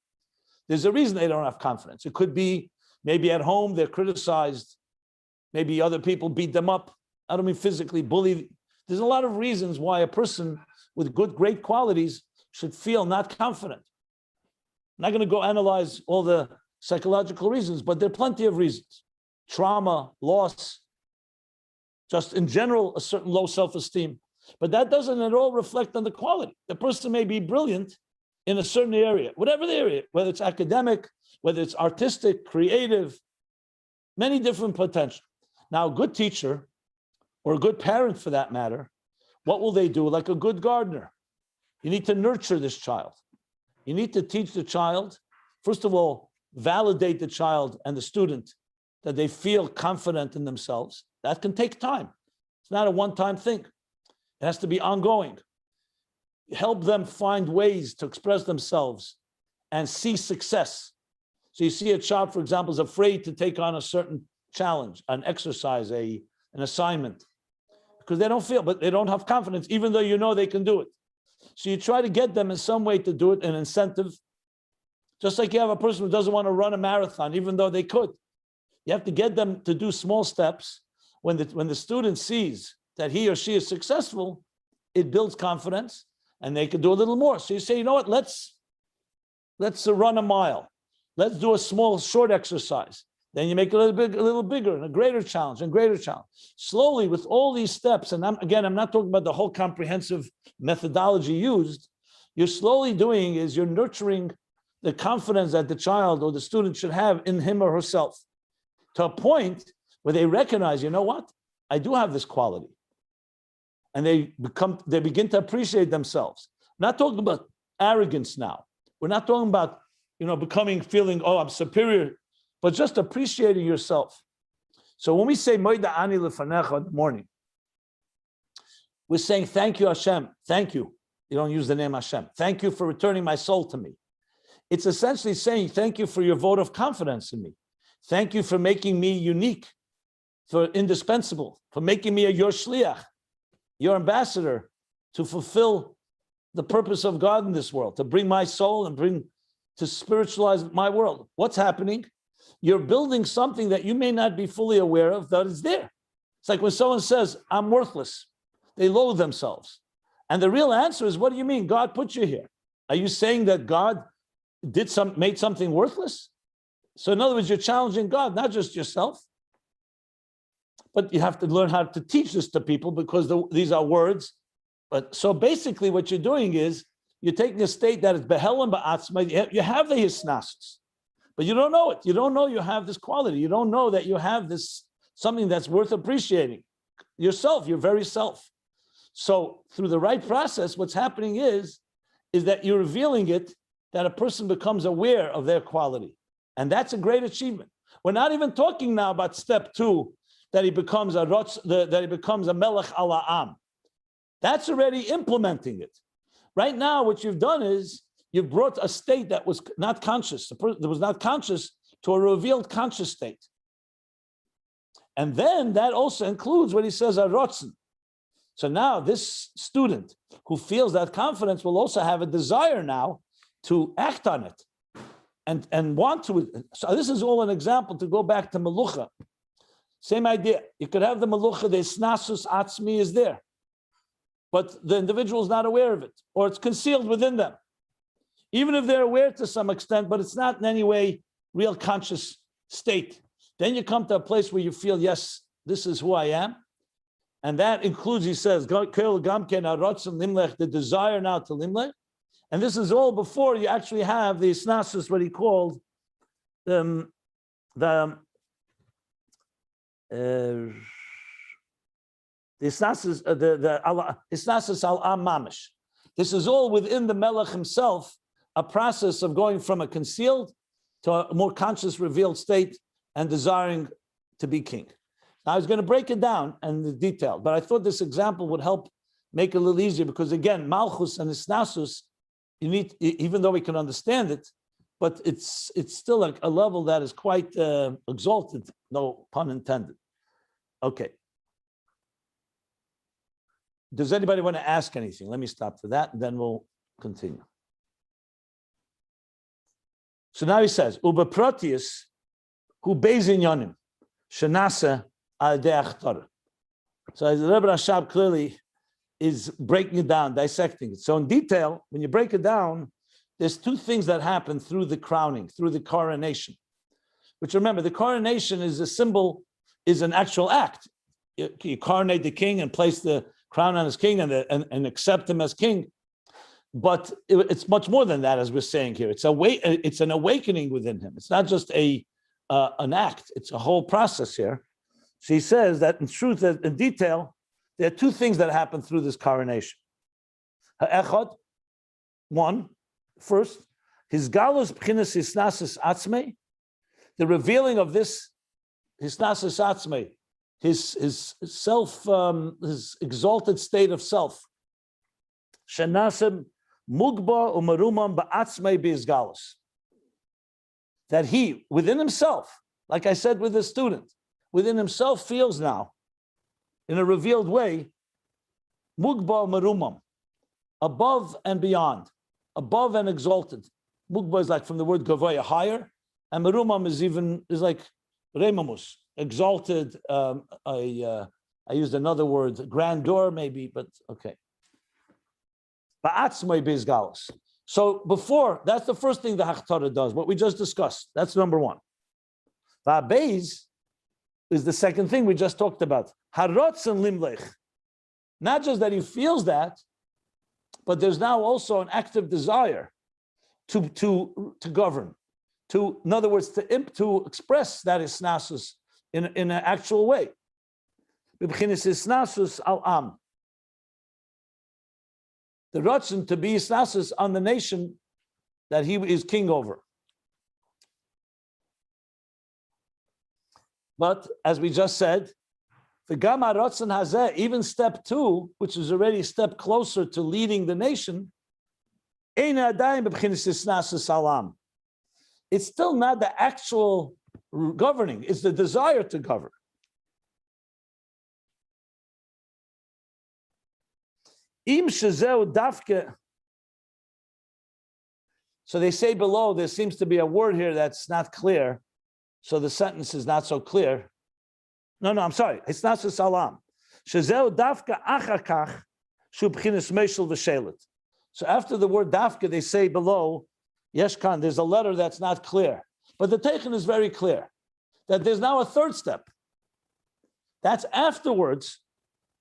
There's a reason they don't have confidence. It could be maybe at home they're criticized. Maybe other people beat them up. I don't mean physically, bully. There's a lot of reasons why a person with great qualities should feel not confident. I'm not going to go analyze all the psychological reasons, but there are plenty of reasons. Trauma, loss, just in general, a certain low self-esteem. But that doesn't at all reflect on the quality. The person may be brilliant in a certain area, whatever the area, whether it's academic, whether it's artistic, creative, many different potential. Now, a good teacher, or a good parent for that matter, what will they do? Like a good gardener. You need to nurture this child. You need to teach the child, first of all, validate the child and the student that they feel confident in themselves. That can take time. It's not a one-time thing. It has to be ongoing. Help them find ways to express themselves and see success. So you see a child, for example, is afraid to take on a certain challenge, an exercise, an assignment, because they don't feel, but they don't have confidence, even though you know they can do it. So you try to get them in some way to do it, an incentive. Just like you have a person who doesn't want to run a marathon, even though they could. You have to get them to do small steps when the student sees that he or she is successful, it builds confidence, and they can do a little more. So you say, you know what? Let's run a mile. Let's do a small, short exercise. Then you make it a little bigger, and a greater challenge, and greater challenge. Slowly, with all these steps, and I'm not talking about the whole comprehensive methodology used. You're slowly doing is you're nurturing the confidence that the child or the student should have in him or herself, to a point where they recognize, you know what? I do have this quality. And they begin to appreciate themselves. We're not talking about arrogance now. We're not talking about, feeling, oh, I'm superior, but just appreciating yourself. So when we say Moida Ani Lefanecha in the morning, we're saying, thank you, Hashem. Thank you. You don't use the name Hashem. Thank you for returning my soul to me. It's essentially saying, thank you for your vote of confidence in me. Thank you for making me unique, for indispensable, for making me your shliach, your ambassador, to fulfill the purpose of God in this world, to bring my soul and to spiritualize my world. What's happening? You're building something that you may not be fully aware of that is there. It's like when someone says, I'm worthless. They loathe themselves. And the real answer is, what do you mean? God put you here. Are you saying that God made something worthless? So in other words, you're challenging God, not just yourself. But you have to learn how to teach this to people, because these are words. But so basically what you're doing is you're taking a state that is behelim ba'atzma. You have the hisnasus, but you don't know it. You don't know you have this quality. You don't know that you have this something that's worth appreciating. Yourself, your very self. So through the right process, what's happening is that you're revealing it, that a person becomes aware of their quality. And that's a great achievement. We're not even talking now about step 2, that he becomes a melech ala am. That's already implementing it. Right now, what you've done is you've brought a state that was not conscious, that was not conscious, to a revealed conscious state. And then that also includes what he says, a rotzen. So now this student who feels that confidence will also have a desire now to act on it and want to. So this is all an example to go back to Melucha. Same idea. You could have the Melucha, the Snasus Atzmi is there, but the individual is not aware of it, or it's concealed within them. Even if they're aware to some extent, but it's not in any way real conscious state. Then you come to a place where you feel, yes, this is who I am. And that includes, he says, the desire now to limlech. And this is all before you actually have the Snasus, what he called the Snasus al-am mamish. This is all within the Melech himself, a process of going from a concealed to a more conscious, revealed state and desiring to be king. Now, I was going to break it down and the detail, but I thought this example would help make it a little easier, because again, Malchus and Snasus, you need, even though we can understand it, but it's still a level that is quite exalted, no pun intended. Okay. Does anybody want to ask anything? Let me stop for that, and then we'll continue. So now he says, Uba Proteus, who Beis Inyanim, Shenasa al de'achtar. So the Rebbe Rashab clearly is breaking it down, dissecting it. So in detail, when you break it down, there's 2 things that happen through the crowning, through the coronation. Which, remember, the coronation is a symbol, is an actual act. You coronate the king and place the crown on his king and accept him as king. But it's much more than that, as we're saying here. It's an awakening within him. It's not just an act. It's a whole process here. So he says that in truth, in detail, there are 2 things that happen through this coronation. Ha'echad, 1, first, his galus b'chinas hisnasus atzmei, the revealing of this hisnasus atzmei, his self, his exalted state of self. Shenasim mugba umarumam ba'atzmei b'izgalus. That he, within himself, like I said with the student, within himself feels now, in a revealed way, mugba marumam, above and beyond, above and exalted. Mugba is like from the word gavoya, higher, and marumam is like Remamus, exalted. I used another word, grandeur, maybe, but okay. Ba'atzmai bizgalus. So before, that's the first thing the Haftarah does, what we just discussed. That's number one. Beis is the second thing we just talked about. Harotzen limlech. Not just that he feels that, but there's now also an active desire to govern. In other words, to express that isnasus in an actual way. B'bchinas isnasus al am. The Ratzon to be isnasus on the nation that he is king over. But as we just said, the Gama Ratzon Hazeh, even step 2, which is already a step closer to leading the nation, it's still not the actual governing, it's the desire to govern. So they say below, there seems to be a word here that's not clear. So the sentence is not so clear. No, I'm sorry. It's not so salam. So after the word dafka, they say below, Yeshkan, there's a letter that's not clear. But the teichen is very clear that there's now a third step. That's afterwards,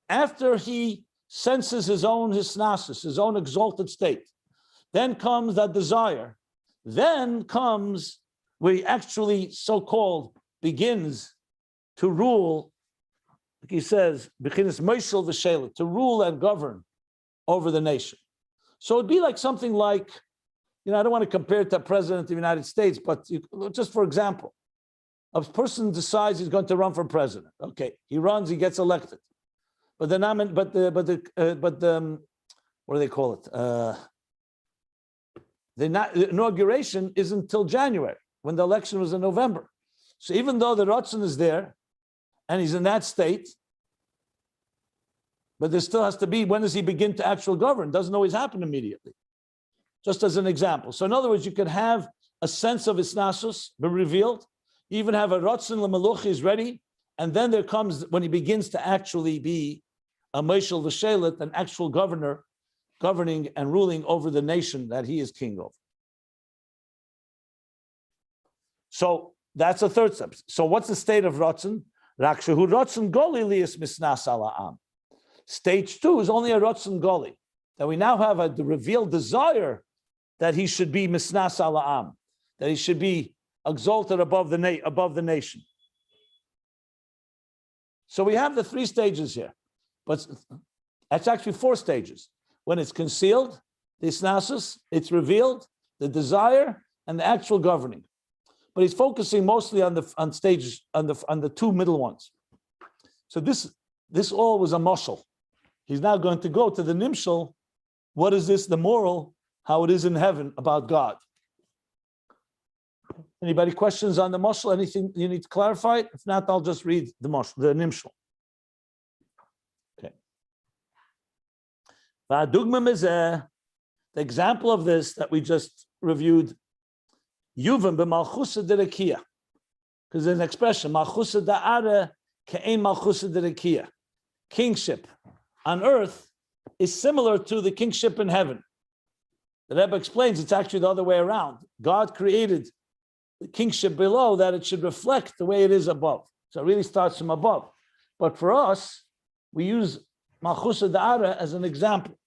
after he senses his own hisnasis, his own exalted state. Then comes that desire. Then comes where he actually, so-called, begins to rule, like he says, to rule and govern over the nation. So it'd be like something like, I don't want to compare it to President of the United States, but just for example, a person decides he's going to run for president. Okay, he runs, he gets elected. But what do they call it? The inauguration isn't until January, when the election was in November. So even though the Ratzon is there, and he's in that state, but there still has to be, when does he begin to actually govern? Doesn't always happen immediately. Just as an example. So in other words, you could have a sense of isnasus be revealed, you even have a Ratzon l'meluch is ready, and then there comes, when he begins to actually be a Meshel v'Shelet, an actual governor, governing and ruling over the nation that he is king over. So that's a third step. So what's the state of Ratzon? Rakshahu Ratzon Goli lias misnas ala'am. Stage 2 is only a Ratzon Goli, that we now have the revealed desire that he should be misnas ala'am, that he should be exalted above the nation. So we have the 3 stages here, but that's actually 4 stages. When it's concealed, the isnasus, it's revealed, the desire, and the actual governing. But he's focusing mostly on the 2 middle ones. So this all was a mashal. He's now going to go to the nimshal. What is this? The moral, how it is in heaven about God. Anybody questions on the mashal? Anything you need to clarify? If not, I'll just read the mashal, the nimshal. Okay. The example of this that we just reviewed. Yuvan b'malchusa derekia, because there's an expression malchusa da'ara ke'ein malchusa derekia. Kingship on earth is similar to the kingship in heaven. The Rebbe explains it's actually the other way around. God created the kingship below that it should reflect the way it is above. So it really starts from above. But for us, we use malchusa da'ara as an example,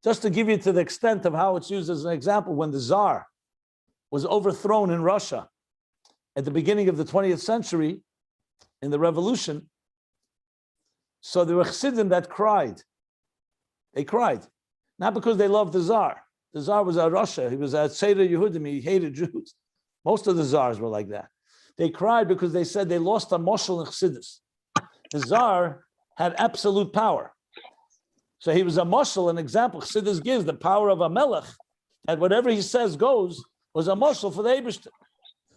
just to give you to the extent of how it's used as an example. When the Tsar was overthrown in Russia at the beginning of the 20th century in the revolution. So there were Chassidim that cried. They cried, not because they loved the Tsar. The Tsar was a Russia. He was a Tzeder Yehudim. He hated Jews. Most of the Tsars were like that. They cried because they said they lost a moshel in Chassidus. The Tsar had absolute power. So he was a moshel, an example. Chassidus gives the power of a melech, and whatever he says goes, was a moshel for the Eibishter.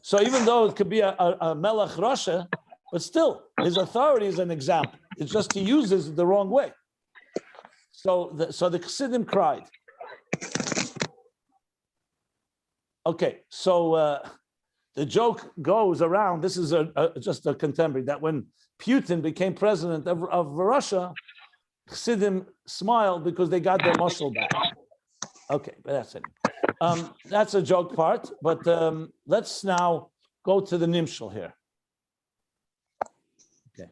So even though it could be a melech Russia, but still, his authority is an example. It's just he uses it the wrong way. So the Chassidim cried. Okay, so the joke goes around, this is just a contemporary, that when Putin became president of Russia, Chassidim smiled because they got their muscle back. Okay, but that's it. That's a joke part, but let's now go to the nimshal here. Okay.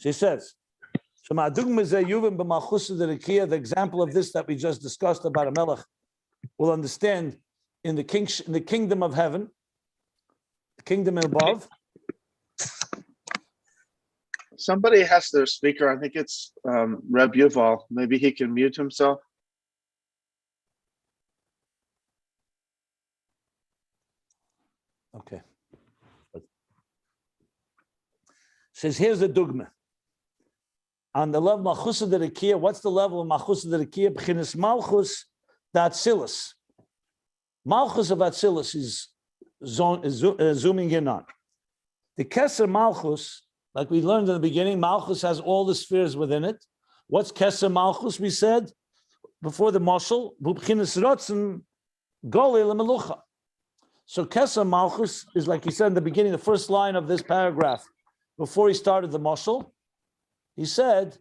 She says, the example of this that we just discussed about a melech will understand in the kingdom of heaven, the kingdom above. Somebody has their speaker. I think it's Reb Yuval. Maybe he can mute himself. Okay. Says here's the dogma. On the level of Malchus de Rekia, what's the level of Malchus de Rekia? B'chinas Malchus d'Atzilus. Malchus of Atzilus is zooming in on. The Keser Malchus, like we learned in the beginning, Malchus has all the spheres within it. What's Keser Malchus? We said before the mashal, b'chinas rotzen golei lemelucha. So Keser Malchus is, like he said in the beginning, the first line of this paragraph, before he started the mashal. He said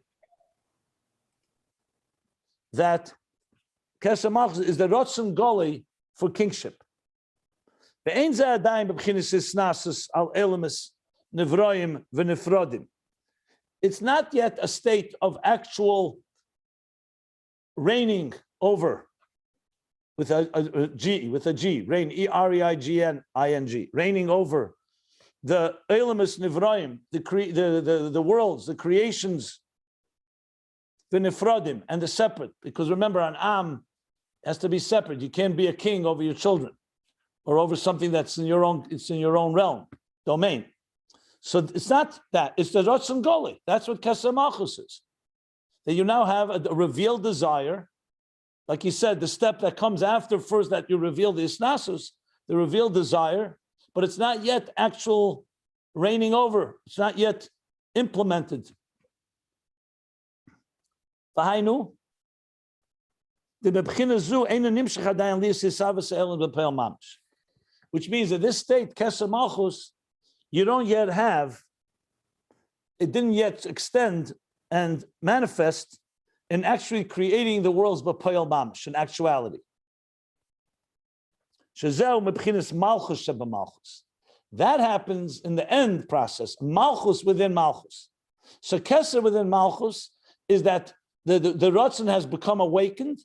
that Keser Malchus is the rotzen golei for kingship. It's not yet a state of actual reigning over with a G, reign, E-R-E-I-G-N-I-N-G, reigning over the Elemis Nivroim, the worlds, the creations, the Nifrodim, and the separate. Because remember, an Am has to be separate. You can't be a king over your children or over something that's in your own realm, domain. So it's not that, it's the Rotzen Goli. That's what Keser Malchus is. That you now have a revealed desire. Like he said, the step that comes after first that you reveal the Isnasus, the revealed desire, but it's not yet actual reigning over. It's not yet implemented. V'hainu, which means that this state, Keser Malchus, you don't yet have, it didn't yet extend and manifest in actually creating the world's b'poel mamish, in actuality. That happens in the end process, Malchus within Malchus. So Keser within Malchus is that the Ratzon has become awakened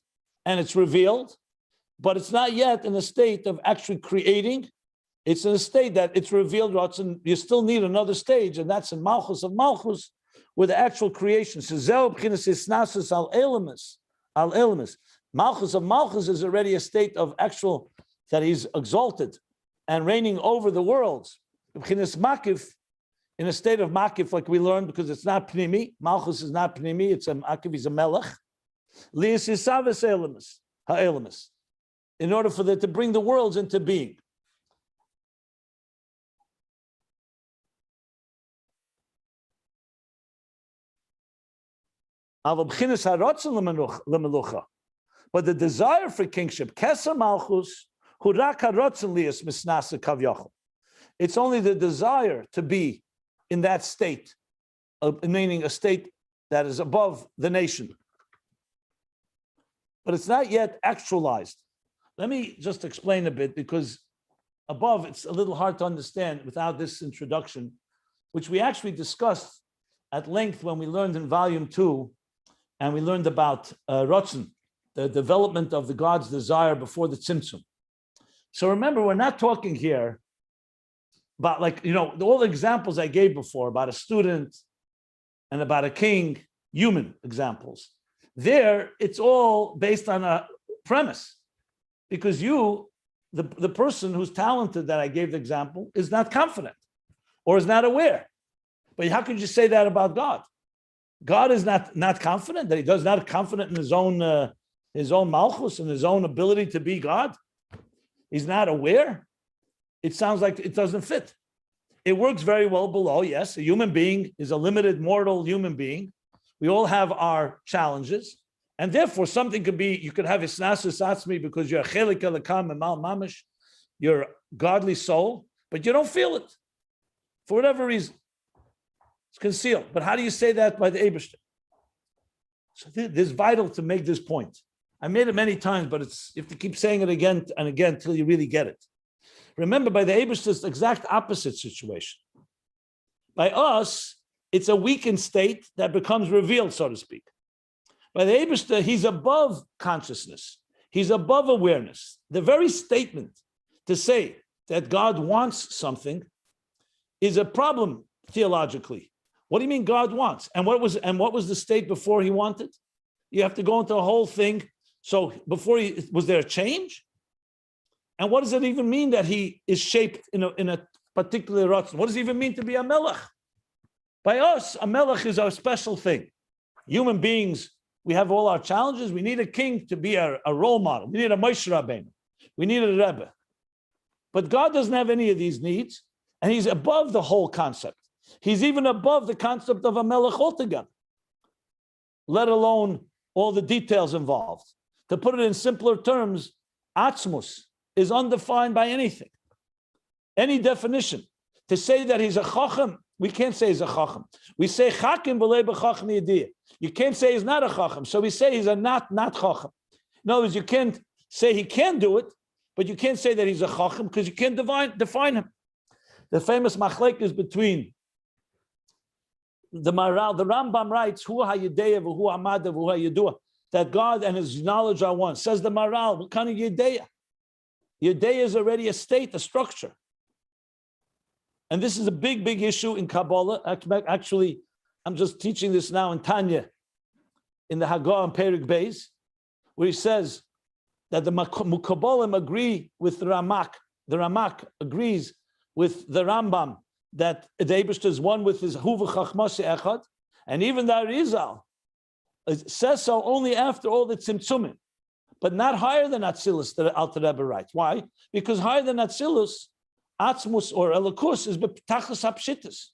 and it's revealed, but it's not yet in a state of actually creating. It's in a state that it's revealed Ratzon. You still need another stage, and that's in Malchus of Malchus, with the actual creation. Malchus of Malchus is already a state of actual, that he's exalted and reigning over the worlds. Makif, in a state of makif, like we learned, because it's not pnimi. Malchus is not pnimi, it's a makif, he's a melech. In order for that to bring the worlds into being. But the desire for kingship, Keser Malchus, it's only the desire to be in that state, meaning a state that is above the nation. But it's not yet actualized. Let me just explain a bit, because above it's a little hard to understand without this introduction, which we actually discussed at length when we learned in volume 2, and we learned about Rotzen, the development of the God's desire before the Tzimtzum. So remember, we're not talking here about, like, all the examples I gave before about a student and about a king, human examples. There, it's all based on a premise, because the person who's talented that I gave the example is not confident or is not aware. But how could you say that about God? God is not confident, that he does not confident in his own malchus and his own ability to be God. He's not aware. It sounds like it doesn't fit. It works very well below. Yes, a human being is a limited mortal human being. We all have our challenges, and therefore something could be, you could have isnasus atzmi because you're a chelik elakam and mal mamish. your godly soul, but you don't feel it for whatever reason. It's concealed. But how do you say that by the Eibishter? So this is vital to make this point. I made it many times, but you have to keep saying it again and again until you really get it. Remember, by the Eibishter, it's the exact opposite situation. By us, it's a weakened state that becomes revealed, so to speak. By the Eibishter, he's above consciousness. He's above awareness. The very statement to say that God wants something is a problem theologically. What do you mean God wants? And what was the state before he wanted? You have to go into a whole thing. So before was there a change? And what does it even mean that he is shaped in a particular ratzon? What does it even mean to be a melech? By us, a melech is our special thing. Human beings, we have all our challenges. We need a king to be a role model. We need a Moshe Rabbeinu. We need a Rebbe. But God doesn't have any of these needs, and he's above the whole concept. He's even above the concept of a melech altogether, let alone all the details involved. To put it in simpler terms, atzmus is undefined by anything. Any definition. To say that he's a chacham, we can't say he's a chacham. We say chakim b'lei b'chacham yediyah. You can't say he's not a chacham, so we say he's a not chacham. In other words, you can't say he can do it, but you can't say that he's a chacham because you can't define him. The famous machlek is between the Maral, the Rambam writes, Hu ha-yedeya v'hu amada v'hu ha-yedua, that God and his knowledge are one. Says the Maral, what kind of yedeya? Yedeya is already a state, a structure. And this is a big, big issue in Kabbalah. Actually, I'm just teaching this now in Tanya, in the Haggadah and Perik Beis, where he says that the Mukabalim agree with the Ramak. The Ramak agrees with the Rambam that the Eibishter is one with his Hu v'chachma she'echad, and even the Arizal says so only after all the Tzimtzumim, but not higher than Atzilus, the Alter Rebbe writes. Why? Because higher than Atzilus, Atzmus or Elokus is b'tachlis hapshitas,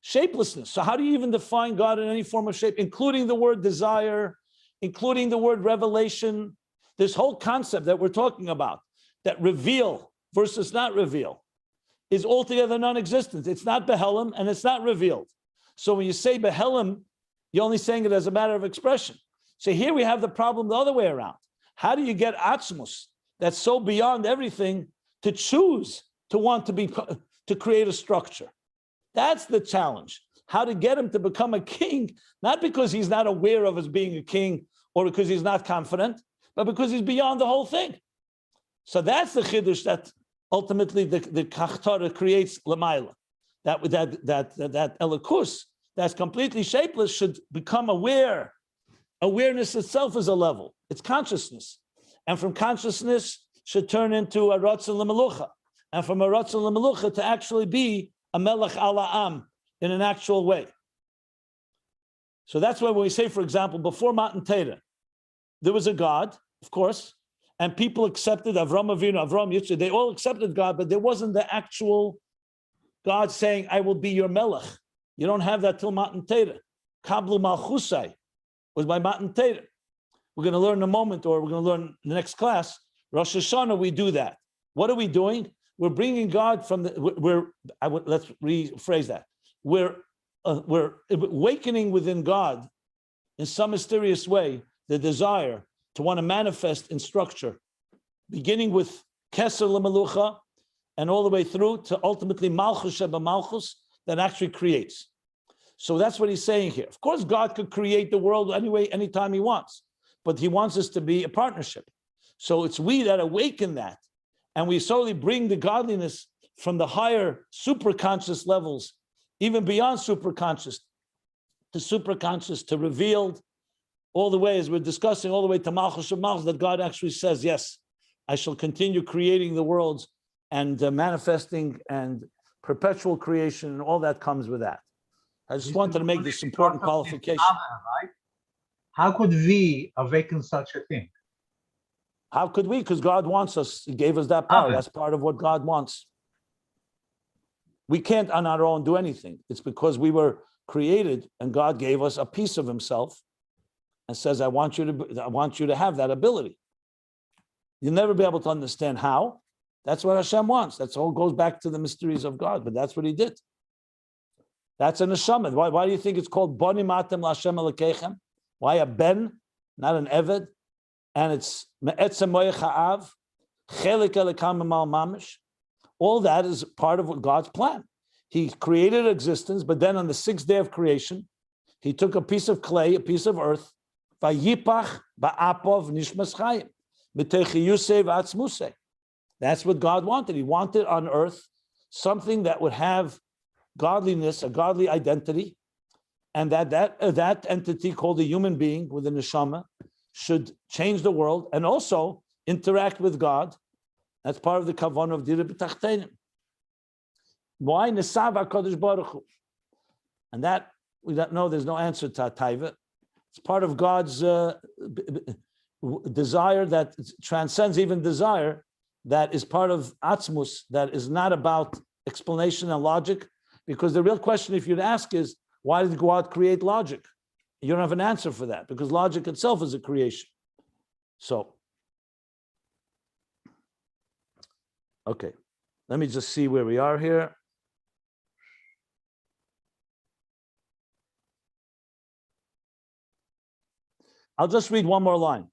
shapelessness. So how do you even define God in any form of shape, including the word desire, including the word revelation, this whole concept that we're talking about, that reveal versus not reveal, is altogether non-existent. It's not behelim and it's not revealed. So when you say behelim, you're only saying it as a matter of expression. So here we have the problem the other way around. How do you get atzmus that's so beyond everything to choose to want to create a structure? That's the challenge. How to get him to become a king, not because he's not aware of his being a king or because he's not confident, but because he's beyond the whole thing. So that's the chiddush that ultimately the Kachtara creates Lamaila. That Elikus, that's completely shapeless, should become aware. Awareness itself is a level. It's consciousness. And from consciousness should turn into a Ratzon L'Melucha. And from a Ratzon L'Melucha to actually be a Melech Ala Am in an actual way. So that's why when we say, for example, before Matan Torah, there was a God, of course, and people accepted Avram Avinu, Avram Yitzchak, they all accepted God, but there wasn't the actual God saying, I will be your Melech. You don't have that till Matan Torah. Kablu Malchusai was by Matan Torah. We're going to learn in a moment, or we're going to learn in the next class. Rosh Hashanah, we do that. What are we doing? We're bringing God from let's rephrase that. We're awakening within God in some mysterious way the desire to want to manifest in structure, beginning with Keser L'Melucha and all the way through to ultimately Malchus Sheba Malchus that actually creates. So that's what he's saying here. Of course, God could create the world anyway, anytime he wants, but he wants us to be a partnership. So it's we that awaken that, and we slowly bring the godliness from the higher superconscious levels, even beyond superconscious, to revealed, all the way, as we're discussing, all the way to Malchus of Malchus, that God actually says, yes, I shall continue creating the worlds and manifesting and perpetual creation, and all that comes with that. I just wanted to make this important qualification. Right? How could we awaken such a thing? How could we? Because God wants us. He gave us that power. That's part of what God wants. We can't on our own do anything. It's because we were created and God gave us a piece of himself and says, I want you to have that ability. You'll never be able to understand how. That's what Hashem wants. That's all goes back to the mysteries of God, but that's what he did. That's an neshama. Why do you think it's called Boni Matem LaHashem Elokechem? Why a ben, not an eved? And it's Me'etzem Moyech Ha'av, Chelik Elekam Emal Mamish. All that is part of God's plan. He created existence, but then on the sixth day of creation, he took a piece of clay, a piece of earth, Vayipach Ba'apov Nishmas Chayim, B'techi Yusei V'atzmusei. That's what God wanted. He wanted on earth something that would have godliness, a godly identity, and that entity called a human being with a neshama should change the world and also interact with God. That's part of the kavanah of Dira B'Tachtenim. Why Nesav HaKadosh Baruch Hu? And that, we don't know, there's no answer to Taiva. It's part of God's desire that transcends even desire, that is part of Atzmus, that is not about explanation and logic, because the real question, if you'd ask, is why did God create logic? You don't have an answer for that, because logic itself is a creation. So, okay, let me just see where we are here. I'll just read one more line.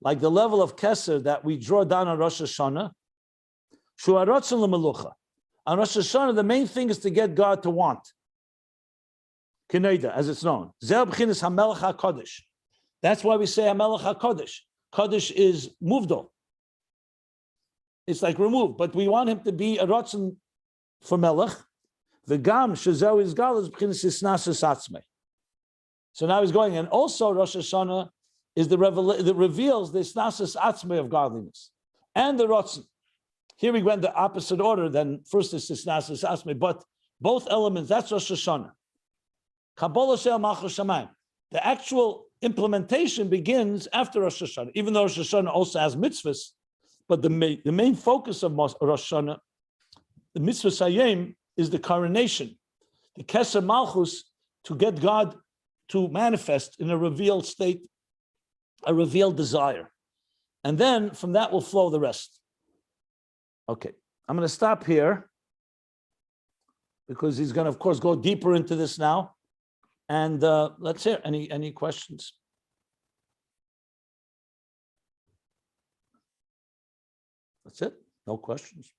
Like the level of Keser that we draw down on Rosh Hashanah. On Rosh Hashanah, the main thing is to get God to want. Kineda, as it's known. That's why we say HaMelech HaKodesh. Kodesh is muvdal. It's like removed, but we want him to be a Ratzon for Melech. The Gam Shazau is Gal is B'chinas Isnasus Atzmei. So now he's going, and also Rosh Hashanah is that reveals the Isnasus Atzmei of godliness and the Ratzon. Here we went the opposite order than first is Isnasus Atzmei, but both elements, that's Rosh Hashanah. Kabbalah Shel Malchus Shamayim. The actual implementation begins after Rosh Hashanah, even though Rosh Hashanah also has mitzvahs, but the main focus of Rosh Hashanah, the mitzvah Sayim, is the coronation, the Keser Malchus, to get God to manifest in a revealed state, a revealed desire. And then from that will flow the rest. Okay, I'm going to stop here because he's going to, of course, go deeper into this now. And let's hear any questions. That's it. No questions.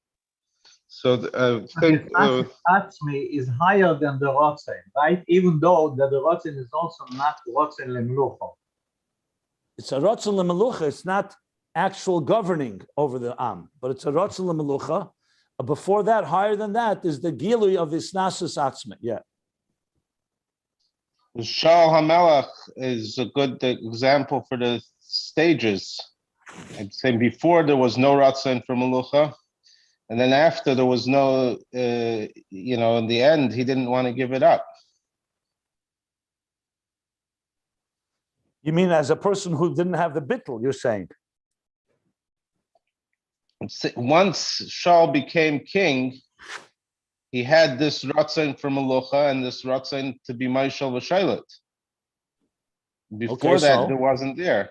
So I think Atzmi is higher than the Rotzen, right? Even though that the Rotzen is also not Rotzen Lemlucha. It's a Rotzen Lemelucha. It's not actual governing over the Am, but it's a Rotzen Lemelucha. Before that, higher than that, is the Gilui of Isnasus Atzmi. Yeah. Shaul HaMelech is a good example for the stages. I'd say before there was no Ratzon for Melucha, and then after there was no, in the end, he didn't want to give it up. You mean as a person who didn't have the bittul, you're saying? Once Shaul became king, he had this Ratzon for Melucha and this Ratzon to be Maishal V'Shailet. Before that, there wasn't there.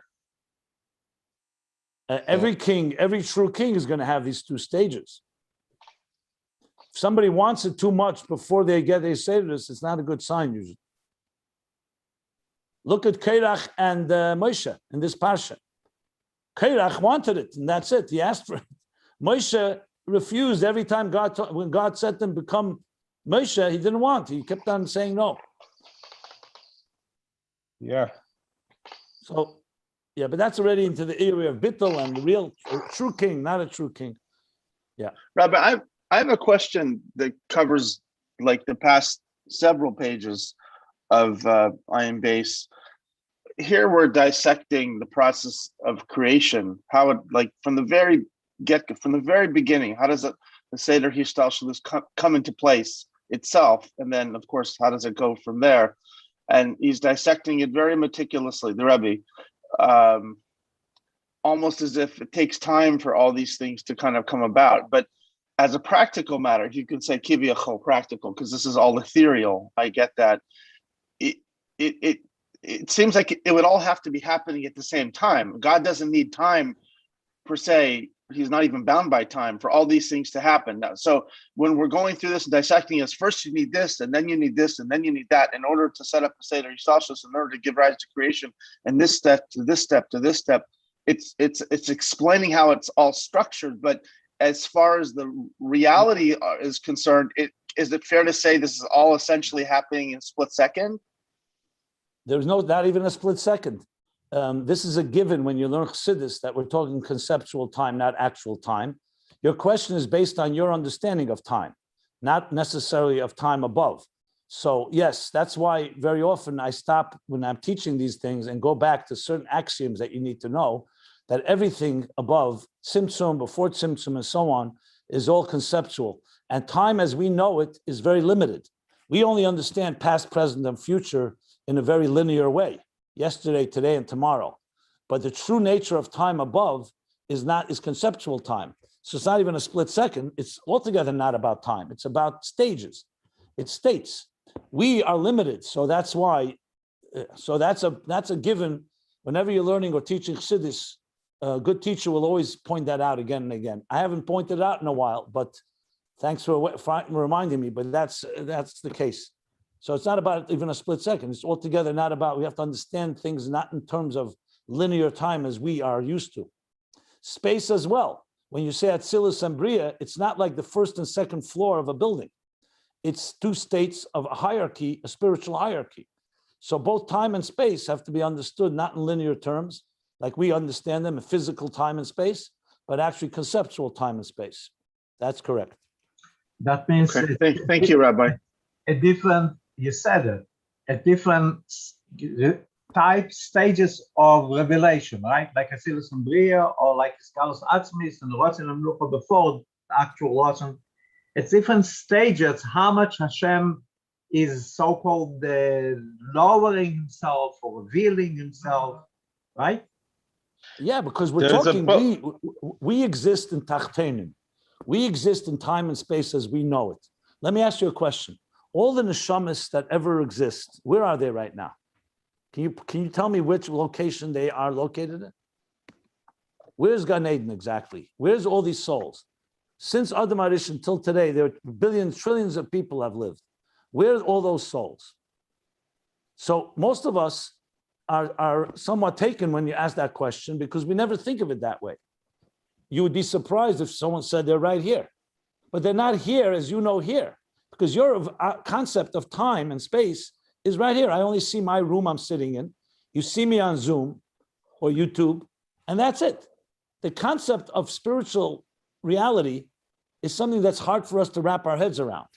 Every king, every true king is going to have these two stages. If somebody wants it too much before they get a Chassidus, it's not a good sign usually. Look at Korach and Moshe in this parsha. Korach wanted it, and that's it. He asked for it. Moshe refused every time when God said to him become Moshe, he didn't want. He kept on saying no. Yeah. So, yeah, but that's already into the area of bittul and the real true king, not a true king. Yeah. Rabbi, I have a question that covers like the past several pages of Ayin Beis. Here we're dissecting the process of creation, how it, like from the very beginning, how does the Seder Hishtalshelus come into place itself, and then of course how does it go from there? And he's dissecting it very meticulously, the Rabbi, almost as if it takes time for all these things to kind of come about. But as a practical matter, you can say kiviyachol practical, because this is all ethereal. I get that. it seems like it would all have to be happening at the same time. God doesn't need time per se. He's not even bound by time for all these things to happen. So when we're going through this and dissecting us, first you need this, and then you need this, and then you need that in order to set up a Seder Yisrael, in order to give rise to creation, and this step to this step to this step. It's explaining how it's all structured. But as far as the reality is concerned, is it fair to say this is all essentially happening in a split second? There's not even a split second. This is a given when you learn Chassidus that we're talking conceptual time, not actual time. Your question is based on your understanding of time, not necessarily of time above. So yes, that's why very often I stop when I'm teaching these things and go back to certain axioms that you need to know, that everything above, Tzimtzum, before Tzimtzum, and so on, is all conceptual. And time as we know it is very limited. We only understand past, present, and future in a very linear way. Yesterday, today, and tomorrow. But the true nature of time above is conceptual time. So it's not even a split second. It's altogether not about time. It's about stages. It's states. We are limited. So that's why, that's a given. Whenever you're learning or teaching Chassidus, a good teacher will always point that out again and again. I haven't pointed it out in a while, but thanks for reminding me, but that's the case. So it's not about even a split second. It's altogether not about, we have to understand things not in terms of linear time as we are used to. Space as well. When you say Atzilus and Bria, it's not like the first and second floor of a building. It's two states of a hierarchy, a spiritual hierarchy. So both time and space have to be understood not in linear terms, like we understand them in physical time and space, but actually conceptual time and space. That's correct. That means Thank you, Rabbi. A different, you said it, a different stages of revelation, right? Like Atzilus and Bria, or like Skalos Atzmis and Rotzen and Malchu before the actual Rotzen. It's different stages, how much Hashem is so-called lowering himself or revealing himself, right? Yeah, because we're talking, we exist in Tachtenim. We exist in time and space as we know it. Let me ask you a question. All the neshamas that ever exist, where are they right now? Can you tell me which location they are located in? Where's Gan Eden exactly? Where's all these souls? Since Adam Arish until today, there are billions, trillions of people have lived. Where's all those souls? So most of us are somewhat taken when you ask that question because we never think of it that way. You would be surprised if someone said they're right here, but they're not here as you know here, because your concept of time and space is right here. I only see my room I'm sitting in. You see me on Zoom or YouTube, and that's it. The concept of spiritual reality is something that's hard for us to wrap our heads around.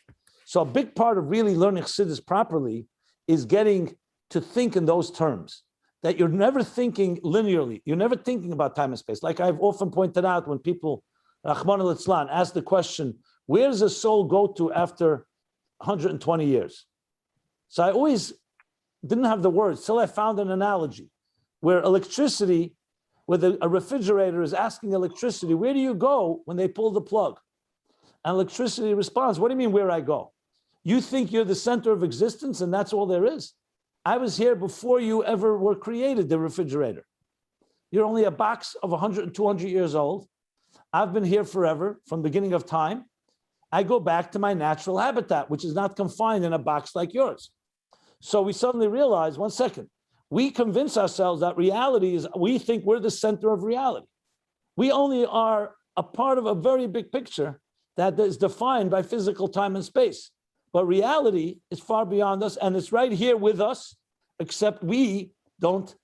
So a big part of really learning Chassidus properly is getting to think in those terms, that you're never thinking linearly. You're never thinking about time and space. Like I've often pointed out when people, Rahman al-Islam, ask the question, where does a soul go to after 120 years? So I always didn't have the words till I found an analogy where electricity, where a refrigerator is asking electricity, where do you go when they pull the plug? And electricity responds, what do you mean where I go? You think you're the center of existence and that's all there is? I was here before you ever were created, the refrigerator. You're only a box of 100 and 200 years old. I've been here forever from the beginning of time. I go back to my natural habitat, which is not confined in a box like yours. So we suddenly realize, one second, we convince ourselves that reality is, we think we're the center of reality. We only are a part of a very big picture that is defined by physical time and space. But reality is far beyond us, and it's right here with us, except we don't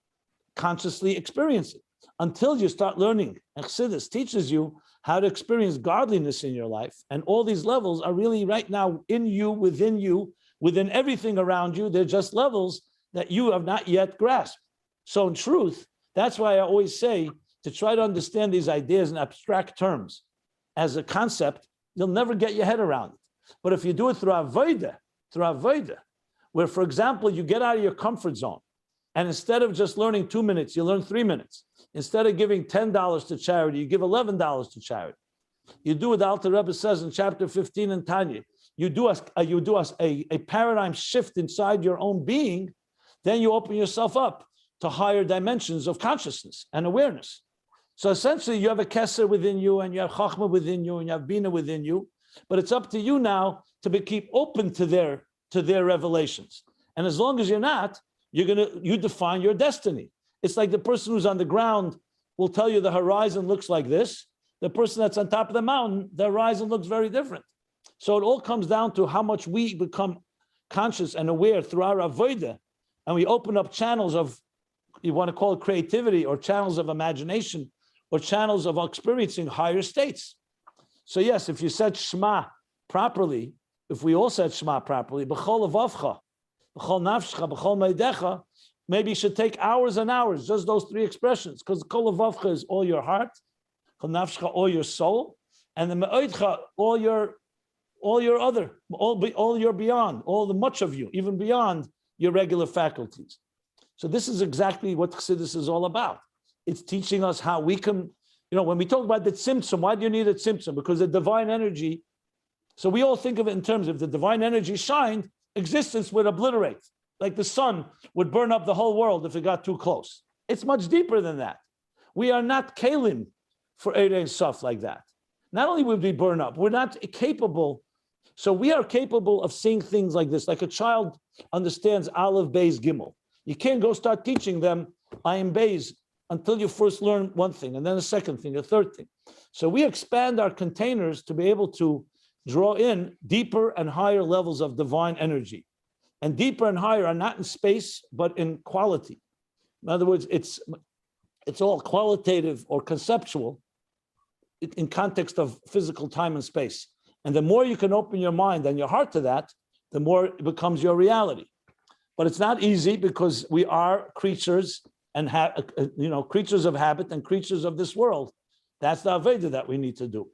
consciously experience it. Until you start learning, and Chassidus teaches you how to experience godliness in your life, and all these levels are really right now in you, within everything around you. They're just levels that you have not yet grasped. So in truth, that's why I always say to try to understand these ideas in abstract terms as a concept, you'll never get your head around it. But if you do it through avodah, where, for example, you get out of your comfort zone, and instead of just learning 2 minutes, you learn 3 minutes. Instead of giving $10 to charity, you give $11 to charity. You do what the Alter Rebbe says in chapter 15 in Tanya. You do a paradigm shift inside your own being then you open yourself up to higher dimensions of consciousness and awareness. So essentially, you have a Keser within you, and you have Chochma within you, and you have Binah within you. But it's up to you now to keep open to their revelations. And as long as you're not, you define your destiny. It's like the person who's on the ground will tell you the horizon looks like this. The person that's on top of the mountain, the horizon looks very different. So it all comes down to how much we become conscious and aware through our avodah, and we open up channels of, you want to call it creativity, or channels of imagination, or channels of experiencing higher states. So yes, if you said Shema properly, if we all said Shema properly, b'chol levavcha, b'chol nafshcha, b'chol meidecha, maybe you should take hours and hours, just those three expressions, because kol levavcha is all your heart, kol nafshcha all your soul, and the me'oidcha all your beyond, all the much of you, even beyond your regular faculties. So this is exactly what Chassidus is all about. It's teaching us how we can, when we talk about the tzimtzum, why do you need a tzimtzum? Because the divine energy, so we all think of it in terms of the divine energy shined, existence would obliterate. Like the sun would burn up the whole world if it got too close. It's much deeper than that. We are not kalim for Ein Sof like that. Not only would we burn up, we're not capable. So we are capable of seeing things like this, like a child understands Aleph, Beis, Gimel. You can't go start teaching them Ayin, Beis until you first learn one thing, and then a second thing, a third thing. So we expand our containers to be able to draw in deeper and higher levels of divine energy. And deeper and higher are not in space, but in quality. In other words, it's all qualitative or conceptual in context of physical time and space. And the more you can open your mind and your heart to that, the more it becomes your reality. But it's not easy because we are creatures and creatures of habit and creatures of this world. That's the avodah that we need to do.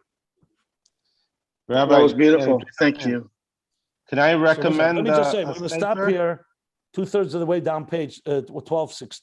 Rabbi, That was beautiful. Thank you. Can I recommend? Let me just say, we're going to stop here, 2/3 of the way down page 1260.